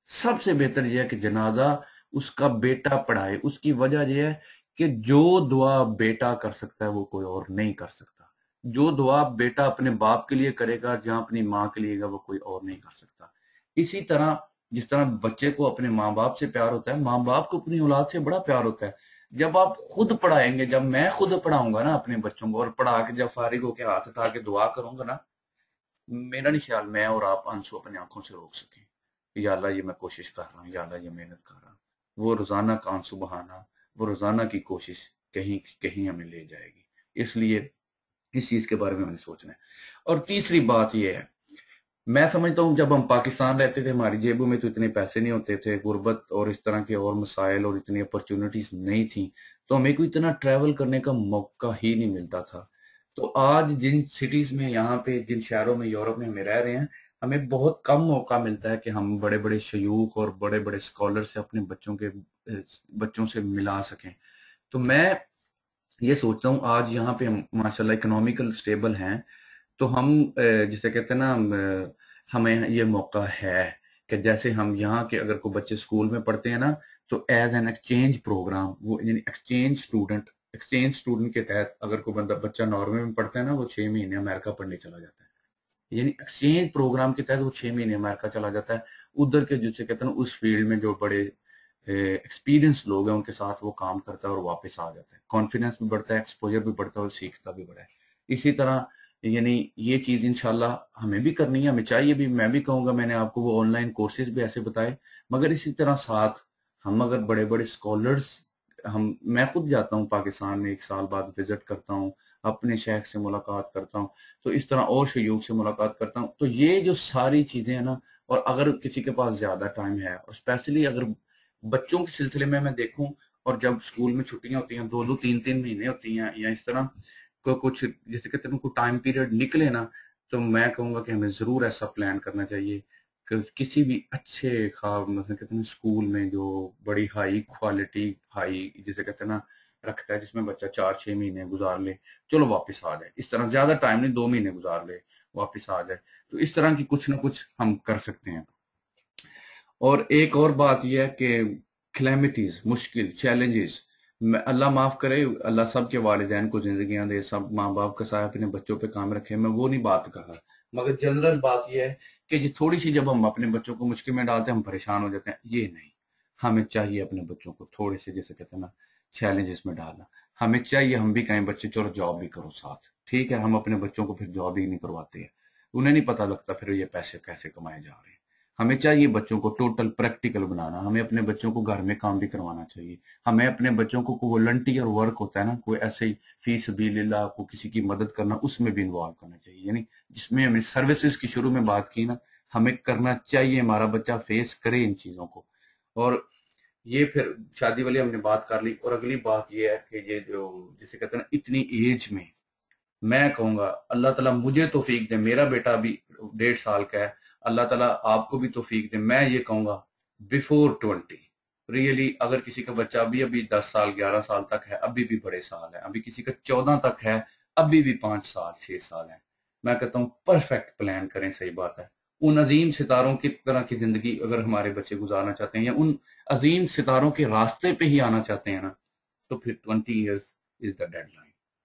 سب سے بہتر یہ ہے کہ جنازہ اس کا بیٹا پڑھائے۔ اس کی وجہ یہ ہے کہ جو دعا بیٹا کر سکتا ہے وہ کوئی اور نہیں کر سکتا، جو دعا بیٹا اپنے باپ کے لیے کرے گا جہاں اپنی ماں کے لیے گا وہ کوئی اور نہیں کر سکتا۔ اسی طرح جس طرح بچے کو اپنے ماں باپ سے پیار ہوتا ہے، ماں باپ کو اپنی اولاد سے بڑا پیار ہوتا ہے۔ جب آپ خود پڑھائیں گے، جب میں خود پڑھاؤں گا نا اپنے بچوں کو، اور پڑھا کے جب فارغ ہو کے ہاتھ اٹھا کے دعا کروں گا نا، میرا نہیں خیال میں اور آپ آنسو اپنے آنکھوں سے روک سکیں، یا اللہ یہ میں کوشش کر رہا ہوں، یا اللہ یہ محنت کر رہا ہوں۔ وہ روزانہ کا آنسو بہانا، وہ روزانہ کی کوشش کہیں ہمیں لے جائے گی۔ اس لیے اس چیز کے بارے میں ہمیں سوچنا ہے۔ اور تیسری بات یہ ہے، میں سمجھتا ہوں جب ہم پاکستان رہتے تھے ہماری جیبوں میں تو اتنے پیسے نہیں ہوتے تھے، غربت اور اس طرح کے اور مسائل اور اتنی اپرچونٹیز نہیں تھیں، تو ہمیں کوئی اتنا ٹریول کرنے کا موقع ہی نہیں ملتا تھا۔ تو آج جن سٹیز میں، یہاں پہ جن شہروں میں یورپ میں ہمیں رہ رہے ہیں، ہمیں بہت کم موقع ملتا ہے کہ ہم بڑے بڑے شیوخ اور بڑے بڑے اسکالر سے اپنے بچوں سے ملا سکیں۔ تو میں یہ سوچتا ہوں آج یہاں پہ ہم ماشاءاللہ اکنامیکل سٹیبل ہیں، تو ہم جسے کہتے ہیں نا ہمیں یہ موقع ہے کہ جیسے ہم یہاں کے اگر کوئی بچے اسکول میں پڑھتے ہیں نا، تو ایز این ایکسچینج پروگرام، وہ یعنی ایکسچینج اسٹوڈنٹ کے تحت اگر کوئی بچہ ناروے میں پڑھتا ہے نا، وہ 6 مہینے امریکہ پڑھنے چلا جاتا ہے، یعنی ایکسچینج پروگرام کے تحت وہ 6 مہینے امریکہ چلا جاتا ہے، ادھر کے جسے کہتے ہیں اس فیلڈ میں جو بڑے ایکسپیرینس لوگ ہیں ان کے ساتھ وہ کام کرتا ہے اور واپس آ جاتا ہے، کانفیڈنس بھی بڑھتا ہے، ایکسپوجر بھی بڑھتا ہے اور سیکھتا بھی بڑھا ہے۔ اسی طرح یعنی یہ چیز انشاءاللہ ہمیں بھی کرنی ہے، ہمیں چاہیے بھی، میں بھی کہوں گا، میں نے آپ کو وہ آن لائن کورسز بھی ایسے بتائے، مگر اسی طرح ساتھ ہم اگر بڑے بڑے اسکالرز، میں خود جاتا ہوں پاکستان میں 1 سال بعد وزٹ کرتا ہوں، اپنے شیخ سے ملاقات کرتا ہوں، تو اس طرح اور شیوخ سے ملاقات کرتا ہوں، تو یہ جو ساری چیزیں ہیں نا، اور اگر کسی کے پاس زیادہ ٹائم ہے، اور اسپیشلی اگر بچوں کے سلسلے میں دیکھوں، اور جب اسکول میں چھٹیاں ہوتی ہیں 2 3 مہینے ہوتی ہیں، یا اس طرح کچھ جیسے کہتے ہیں کوئی ٹائم پیریڈ نکلے نا، تو میں کہوں گا کہ ہمیں ضرور ایسا پلان کرنا چاہیے کہ کسی بھی اچھے خواب مثلا کہتے ہیں اسکول میں جو بڑی ہائی کوالٹی، ہائی جسے کہتے ہیں نا رکھتا ہے، جس میں بچہ 4 6 مہینے گزار لے، چلو واپس آ جائے، اس طرح زیادہ ٹائم نہیں، 2 مہینے گزار لے واپس آ جائے، تو اس طرح کی کچھ نہ کچھ ہم کر سکتے ہیں۔ اور ایک اور بات یہ ہے کہ کلیمٹیز، مشکل، چیلنجز، اللہ معاف کرے، اللہ سب کے والدین کو زندگیاں دے، سب ماں باپ کا سایہ اپنے بچوں پہ کام رکھے، میں وہ نہیں بات کر رہا، مگر جنرل بات یہ ہے کہ یہ تھوڑی سی جب ہم اپنے بچوں کو مشکل میں ڈالتے ہیں ہم پریشان ہو جاتے ہیں، یہ نہیں، ہمیں چاہیے اپنے بچوں کو تھوڑے سے جیسے کہتے ہیں نا چیلنجز میں ڈالنا، ہمیں چاہیے ہم بھی کہیں بچے چلو جاب بھی کرو ساتھ، ٹھیک ہے، ہم اپنے بچوں کو پھر جاب ہی نہیں کرواتے ہیں، انہیں نہیں پتہ لگتا پھر یہ پیسے کیسے کمائے جا رہے ہیں، ہمیں چاہیے بچوں کو ٹوٹل پریکٹیکل بنانا، ہمیں اپنے بچوں کو گھر میں کام بھی کروانا چاہیے، ہمیں اپنے بچوں کو کوئی والنٹیئر ورک ہوتا ہے نا، کوئی ایسے ہی فی سبیل اللہ کو کسی کی مدد کرنا، اس میں بھی انوالو کرنا چاہیے، یعنی جس میں ہمیں سروسز کی شروع میں بات کی نا، ہمیں کرنا چاہیے، ہمارا بچہ فیس کرے ان چیزوں کو۔ اور یہ پھر شادی والی ہم نے بات کر لی، اور اگلی بات یہ ہے کہ یہ جو جسے کہتے ہیں نا اتنی ایج میں کہوں گا اللہ تعالیٰ مجھے توفیق دے، میرا بیٹا بھی 1.5 سال کا ہے، اللہ تعالیٰ آپ کو بھی توفیق دے، میں یہ کہوں گا بیفور 20 ریئلی، اگر کسی کا بچہ ابھی 10 سال 11 سال تک ہے، ابھی بھی بڑے سال ہیں، ابھی کسی کا 14 تک ہے، ابھی بھی 5 سال 6 سال ہیں، میں کہتا ہوں پرفیکٹ پلان کریں، صحیح بات ہے، ان عظیم ستاروں کی طرح کی زندگی اگر ہمارے بچے گزارنا چاہتے ہیں، یا ان عظیم ستاروں کے راستے پہ ہی آنا چاہتے ہیں نا، تو پھر 20 years از دا ڈیڈ لائن۔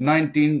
19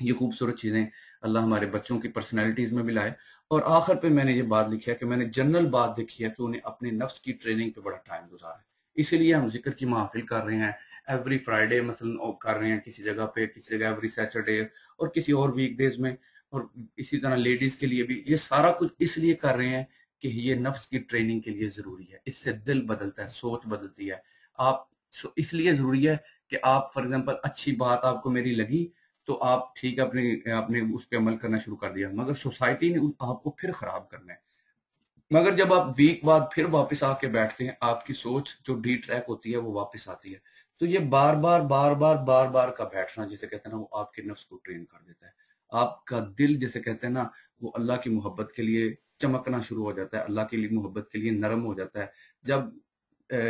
یہ خوبصورت چیزیں اللہ ہمارے بچوں کی پرسنالٹیز میں بھی لائے. اور آخر پہ میں نے یہ بات لکھی ہے کہ میں نے جنرل بات دیکھی ہے کہ انہیں اپنے نفس کی ٹریننگ پہ بڑا ٹائم گزارا ہے. اسی لیے ہم ذکر کی محافل کر رہے ہیں ایوری فرائیڈے مثلا کر رہے ہیں کسی جگہ پہ، کسی جگہ ایوری سیٹرڈے اور کسی اور ویک ڈیز میں. اور اسی طرح لیڈیز کے لیے بھی یہ سارا کچھ اس لیے کر رہے ہیں کہ یہ نفس کی ٹریننگ کے لیے ضروری ہے. اس سے دل بدلتا ہے، سوچ بدلتی ہے. آپ اس لیے ضروری ہے کہ آپ فار ایگزامپل اچھی بات آپ کو میری لگی تو آپ ٹھیک ہے اپنے اس پہ عمل کرنا شروع کر دیا، مگر سوسائٹی نے آپ کو پھر خراب کرنا ہے. مگر جب آپ ویک بعد پھر واپس آ کے بیٹھتے ہیں، آپ کی سوچ جو ڈی ٹریک ہوتی ہے وہ واپس آتی ہے. تو یہ بار بار کا بیٹھنا جسے کہتے ہیں نا، وہ آپ کے نفس کو ٹرین کر دیتا ہے. آپ کا دل جسے کہتے ہیں نا، وہ اللہ کی محبت کے لیے چمکنا شروع ہو جاتا ہے، اللہ کی محبت کے لیے نرم ہو جاتا ہے. جب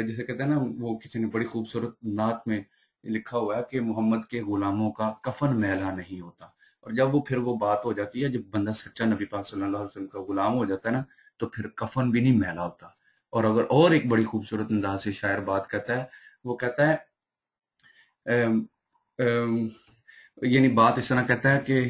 جسے کہتے ہیں نا، وہ کسی نے بڑی خوبصورت نعت میں لکھا ہوا ہے کہ محمد کے غلاموں کا کفن میلا نہیں ہوتا. اور جب وہ پھر وہ بات ہو جاتی ہے، جب بندہ سچا نبی پاک صلی اللہ علیہ وسلم کا غلام ہو جاتا ہے نا، تو پھر کفن بھی نہیں میلا ہوتا. اور اگر اور ایک بڑی خوبصورت انداز سے شاعر بات کرتا ہے، وہ کہتا ہے یعنی بات اس طرح کہتا ہے کہ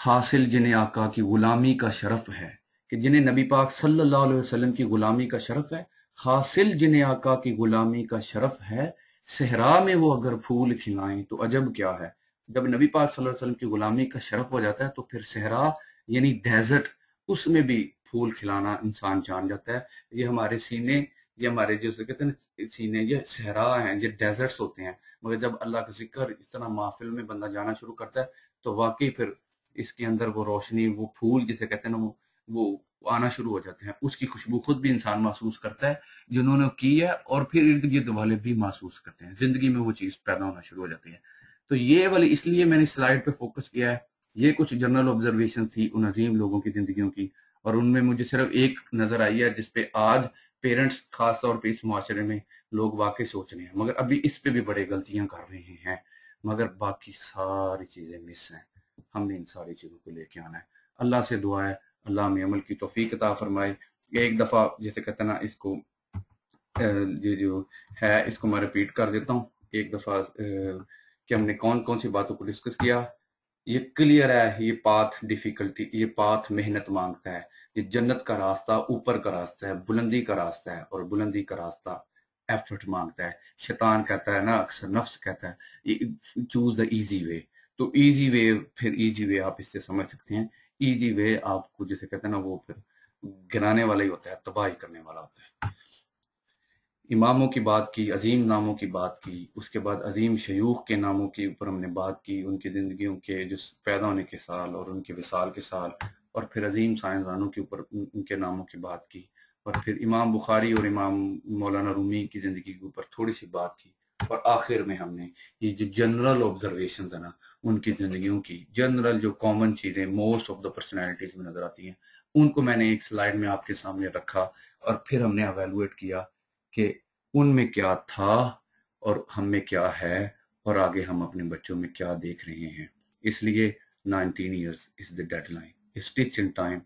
حاصل جنہیں آقا کی غلامی کا شرف ہے، کہ جنہیں نبی پاک صلی اللہ علیہ وسلم کی غلامی کا شرف ہے، حاصل جنہیں آقا کی غلامی کا شرف ہے، صحرا میں وہ اگر پھول کھلائیں تو عجب کیا ہے. جب نبی پاک صلی اللہ علیہ وسلم کی غلامی کا شرف ہو جاتا ہے تو پھر صحرا یعنی ڈیزرٹ، اس میں بھی پھول کھلانا انسان جان جاتا ہے. یہ ہمارے سینے، یہ ہمارے جو کہتے ہیں سینے، یہ صحرا ہیں، یہ ڈیزرٹس ہوتے ہیں. مگر جب اللہ کا ذکر اس طرح محفل میں بندہ جانا شروع کرتا ہے تو واقعی پھر اس کے اندر وہ روشنی، وہ پھول جسے کہتے ہیں نا، وہ آنا شروع ہو جاتے ہیں. اس کی خوشبو خود بھی انسان محسوس کرتا ہے جنہوں نے کی ہے، اور پھر ارد گرد والے بھی محسوس کرتے ہیں. زندگی میں وہ چیز پیدا ہونا شروع ہو جاتی ہے. تو یہ والی اس لیے میں نے سلائیڈ پہ فوکس کیا ہے. یہ کچھ جنرل آبزرویشن تھی ان عظیم لوگوں کی زندگیوں کی، اور ان میں مجھے صرف ایک نظر آئی ہے جس پہ آج پیرنٹس خاص طور پہ اس معاشرے میں لوگ واقعی سوچ رہے ہیں، مگر ابھی اس پہ بھی بڑے غلطیاں کر رہے ہیں. مگر باقی ساری چیزیں مس ہیں. ہم نے ان ساری چیزوں کو لے کے آنا ہے. اللہ سے دعا ہے اللہ ہمیں عمل کی توفیق عطا فرمائے. ایک دفعہ جیسے کہتے ہیں نا، اس کو یہ جو ہے اس کو میں ریپیٹ کر دیتا ہوں ایک دفعہ کہ ہم نے کون کون سی باتوں کو ڈسکس کیا. یہ کلیئر ہے، یہ پاتھ ڈیفیکلٹی، یہ پاتھ محنت مانگتا ہے. یہ جنت کا راستہ اوپر کا راستہ ہے، بلندی کا راستہ ہے، اور بلندی کا راستہ ایفرٹ مانگتا ہے. شیطان کہتا ہے نا، اکثر نفس کہتا ہے چوز دا ایزی وے. تو ایزی وے، پھر ایزی وے آپ اس سے سمجھ سکتے ہیں، ایزی وے آپ کو جسے کہتے ہیں نا وہ پھر گرانے والا ہی ہوتا ہے، تباہی کرنے والا ہوتا ہے. اماموں کی بات کی، عظیم ناموں کی بات کی، اس کے بعد عظیم شیوخ کے ناموں کے اوپر ہم نے بات کی، ان کی زندگیوں کے جو پیدا ہونے کے سال اور ان کے وصال کے سال، اور پھر عظیم سائنسدانوں کے اوپر ان کے ناموں کی بات کی، اور پھر امام بخاری اور امام مولانا رومی کی زندگی کے اوپر تھوڑی سی بات کی، اور آخر میں ہم نے یہ جو جنرل آبزرویشنز ہیں نا ان کی زندگیوں کی، جنرل جو کامن چیزیں موسٹ آف دا پرسنالٹیز میں نظر آتی ہیں، ان کو میں نے ایک سلائیڈ میں آپ کے سامنے رکھا، اور پھر ہم نے ایویلویٹ کیا کہ ان میں کیا تھا اور ہم میں کیا ہے، اور آگے ہم اپنے بچوں میں کیا دیکھ رہے ہیں. اس لیے 19 years is the deadline. A stitch in time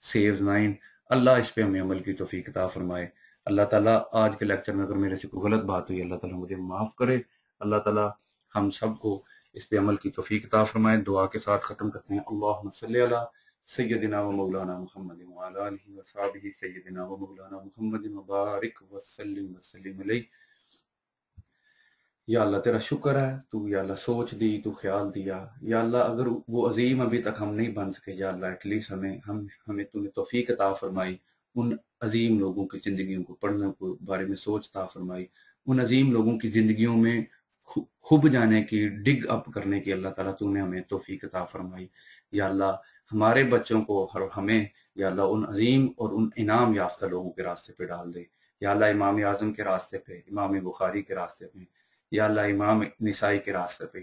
saves 9. اللہ اس پہ ہمیں عمل کی توفیق عطا فرمائے. اللہ تعالیٰ آج کے لیکچر میں اگر میرے سے کوئی غلط بات ہوئی، اللہ تعالیٰ مجھے معاف کرے. اللہ تعالیٰ ہم سب کو اس پہ عمل کی توفیق عطا فرمائے. دعا کے ساتھ ختم کرتے ہیں. اللہم صلی علی سیدنا و مولانا محمد وعلی آلہ وصحبہ سیدنا و مولانا محمد مبارک وسلم وسلم علیہ. یا اللہ تیرا شکر ہے، تو یا اللہ سوچ دی، تو خیال دیا. یا اللہ اگر وہ عظیم ابھی تک ہم نہیں بن سکے، یا اللہ ایٹ لیسٹ ہمیں تو نے توفیق عطا فرمائی ان عظیم لوگوں کی زندگیوں کو پڑھنے کو بارے میں سوچ عطا فرمائی، ان عظیم لوگوں کی زندگیوں میں خوب جانے کی، ڈگ اپ کرنے کی اللہ تعالیٰ تو نے ہمیں توفیق عطا فرمائی. یا اللہ ہمارے بچوں کو اور ہمیں یا اللہ ان عظیم اور ان انعام یافتہ لوگوں کے راستے پہ ڈال دے. یا اللہ امام اعظم کے راستے پہ، امام بخاری کے راستے پہ، یا اللہ امام نسائی کے راستے پہ،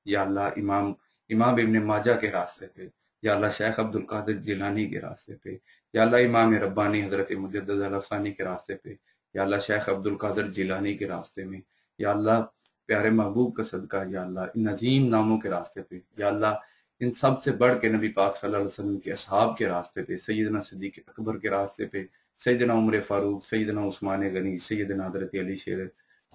یا اللہ امام ابن ماجہ کے راستے پہ، یا اللہ شیخ عبد القادر جیلانی کے راستے پہ، یا اللہ امام ربانی حضرت مجدد الثانی کے راستے پہ، یا اللہ شیخ عبد القادر جیلانی کے راستے میں، یا اللہ پیارے محبوب کا صدقہ، یا اللہ ان عظیم ناموں کے راستے پہ، یا اللہ ان سب سے بڑھ کے نبی پاک صلی اللہ علیہ وسلم کے اصحاب کے راستے پہ، سیدنا صدیق اکبر کے راستے پہ، سیدنا عمر فاروق، سیدنا عثمان غنی، سیدنا حضرت علی شیر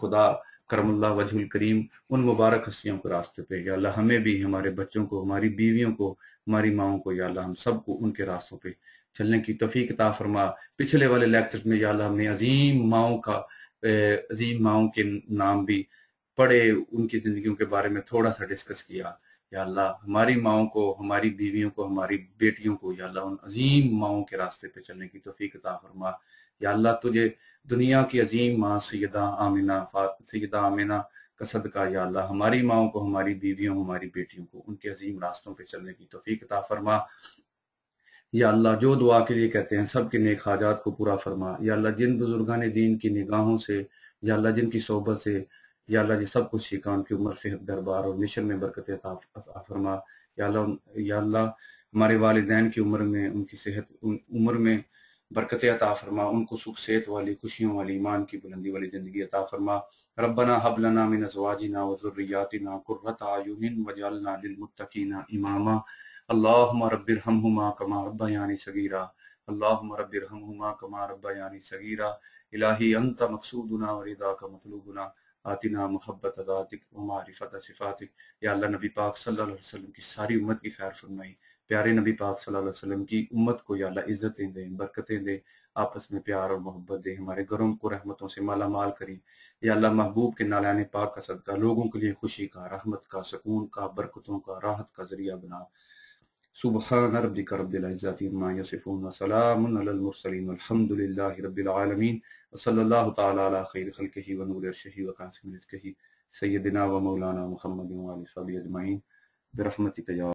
خدا کرم اللہ وجہ الکریم ان مبارک ہستیوں کے راستے پہ یا اللہ ہمیں بھی، ہمارے بچوں کو، ہماری بیویوں کو، ہماری ماؤں کو یا اللہ ہم سب کو ان کے راستوں پہ چلنے کی توفیق عطا فرما۔ پچھلے والے لیکچر میں یا اللہ ہم نے عظیم ماؤں کے نام بھی پڑھے، ان کی زندگیوں کے بارے میں تھوڑا سا ڈسکس کیا۔ یا اللہ ہماری ماؤں کو، ہماری بیویوں کو، ہماری بیٹیوں کو یا اللہ ان عظیم ماؤں کے راستے پہ چلنے کی توفیق عطا فرما۔ یا اللہ تجھے دنیا کی عظیم ماں سیدہ آمینہ کا صدقہ یا اللہ ہماری ماؤں کو، ہماری بیویوں، ہماری بیٹیوں کو ان کے عظیم راستوں پہ چلنے کی توفیق عطا فرما۔ یا اللہ جو دعا کے لیے کہتے ہیں سب کے نیک حاجات کو پورا فرما۔ یا اللہ جن بزرگان دین کی نگاہوں سے یا اللہ جن کی صحبت سے یا اللہ جی سب کچھ سیکھا، ان کی عمر صحت دربار اور مشن میں برکت عطا فرما۔ یا اللہ ہمارے والدین کی عمر میں، ان کی صحت عمر میں برکت عطا فرما، ان کو سکھ صحت والی، خوشیوں والی، ایمان کی بلندی والی زندگی عطا فرما۔ ربنا حب لنا من ازواجنا وذریاتنا قرۃ اعین واجعلنا للمتقین اماما۔ اللہم رب ارحمہما کما ربیانی صغیرا، اللہم رب ارحمہما کما ربیانی صغیرا۔ الہی انت مقصودنا ورضاک مطلوبنا، آتنا محبت ذاتک ومعرفت صفاتک۔ یا اللہ نبی پاک صلی اللہ علیہ وسلم کی ساری امت کی خیر فرمائی، پیارے نبی پاک صلی اللہ علیہ وسلم کی امت کو یا اللہ عزتیں دیں، برکتیں دیں، آپس میں پیار اور محبت دیں، ہمارے گھروں کو رحمتوں سے مالا مال کریں۔ یا اللہ محبوب کے نالان پاک کا صدقہ لوگوں کے لیے خوشی کا، رحمت کا، سکون کا، برکتوں کا، راحت کا ذریعہ بنا۔ سبحان ربک رب العزت عما یصفون وسلام علی المرسلین والحمد للہ رب العالمین، وصلی اللہ تعالی علی خیر خلقہ ونور عرشہ وقاسم رزقہ سیدنا و مولانا محمد وآلہ وصحبہ اجمعین برحمتک یا